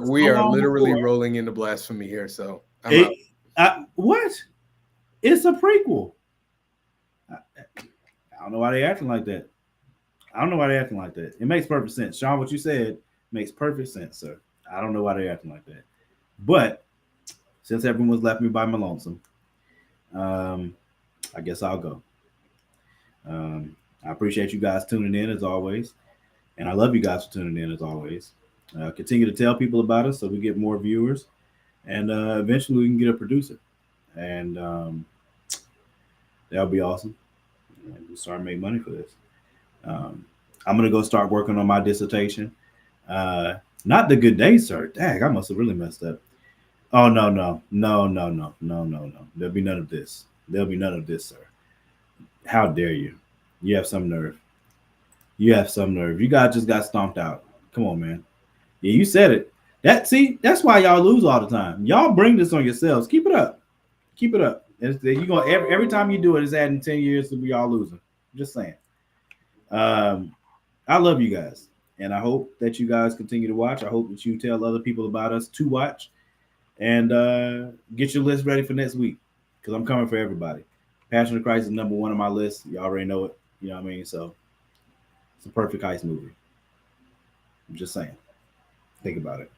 we are literally rolling into blasphemy here. So what? It's a prequel. I don't know why they're acting like that. It makes perfect sense. Sean, what you said makes perfect sense, sir. I don't know why they're acting like that. But since everyone's left me by my lonesome, I guess I'll go. I appreciate you guys tuning in as always. And I love you guys for tuning in as always. Continue to tell people about us so we get more viewers. And eventually we can get a producer. And that'll be awesome. And we'll start making money for this. I'm going to go start working on my dissertation. Not the good day, sir. Dang, I must have really messed up. Oh, no. There'll be none of this. Sir. How dare you? You have some nerve. You guys just got stomped out. Come on, man. Yeah, you said it. That's why y'all lose all the time. Y'all bring this on yourselves. Keep it up. You gonna every time you do it, it's adding 10 years to be all losing. I'm just saying. I love you guys, and I hope that you guys continue to watch. I hope that you tell other people about us to watch, and get your list ready for next week because I'm coming for everybody. Passion of Christ is number one on my list. You already know it. You know what I mean? So it's a perfect heist movie. I'm just saying. Think about it.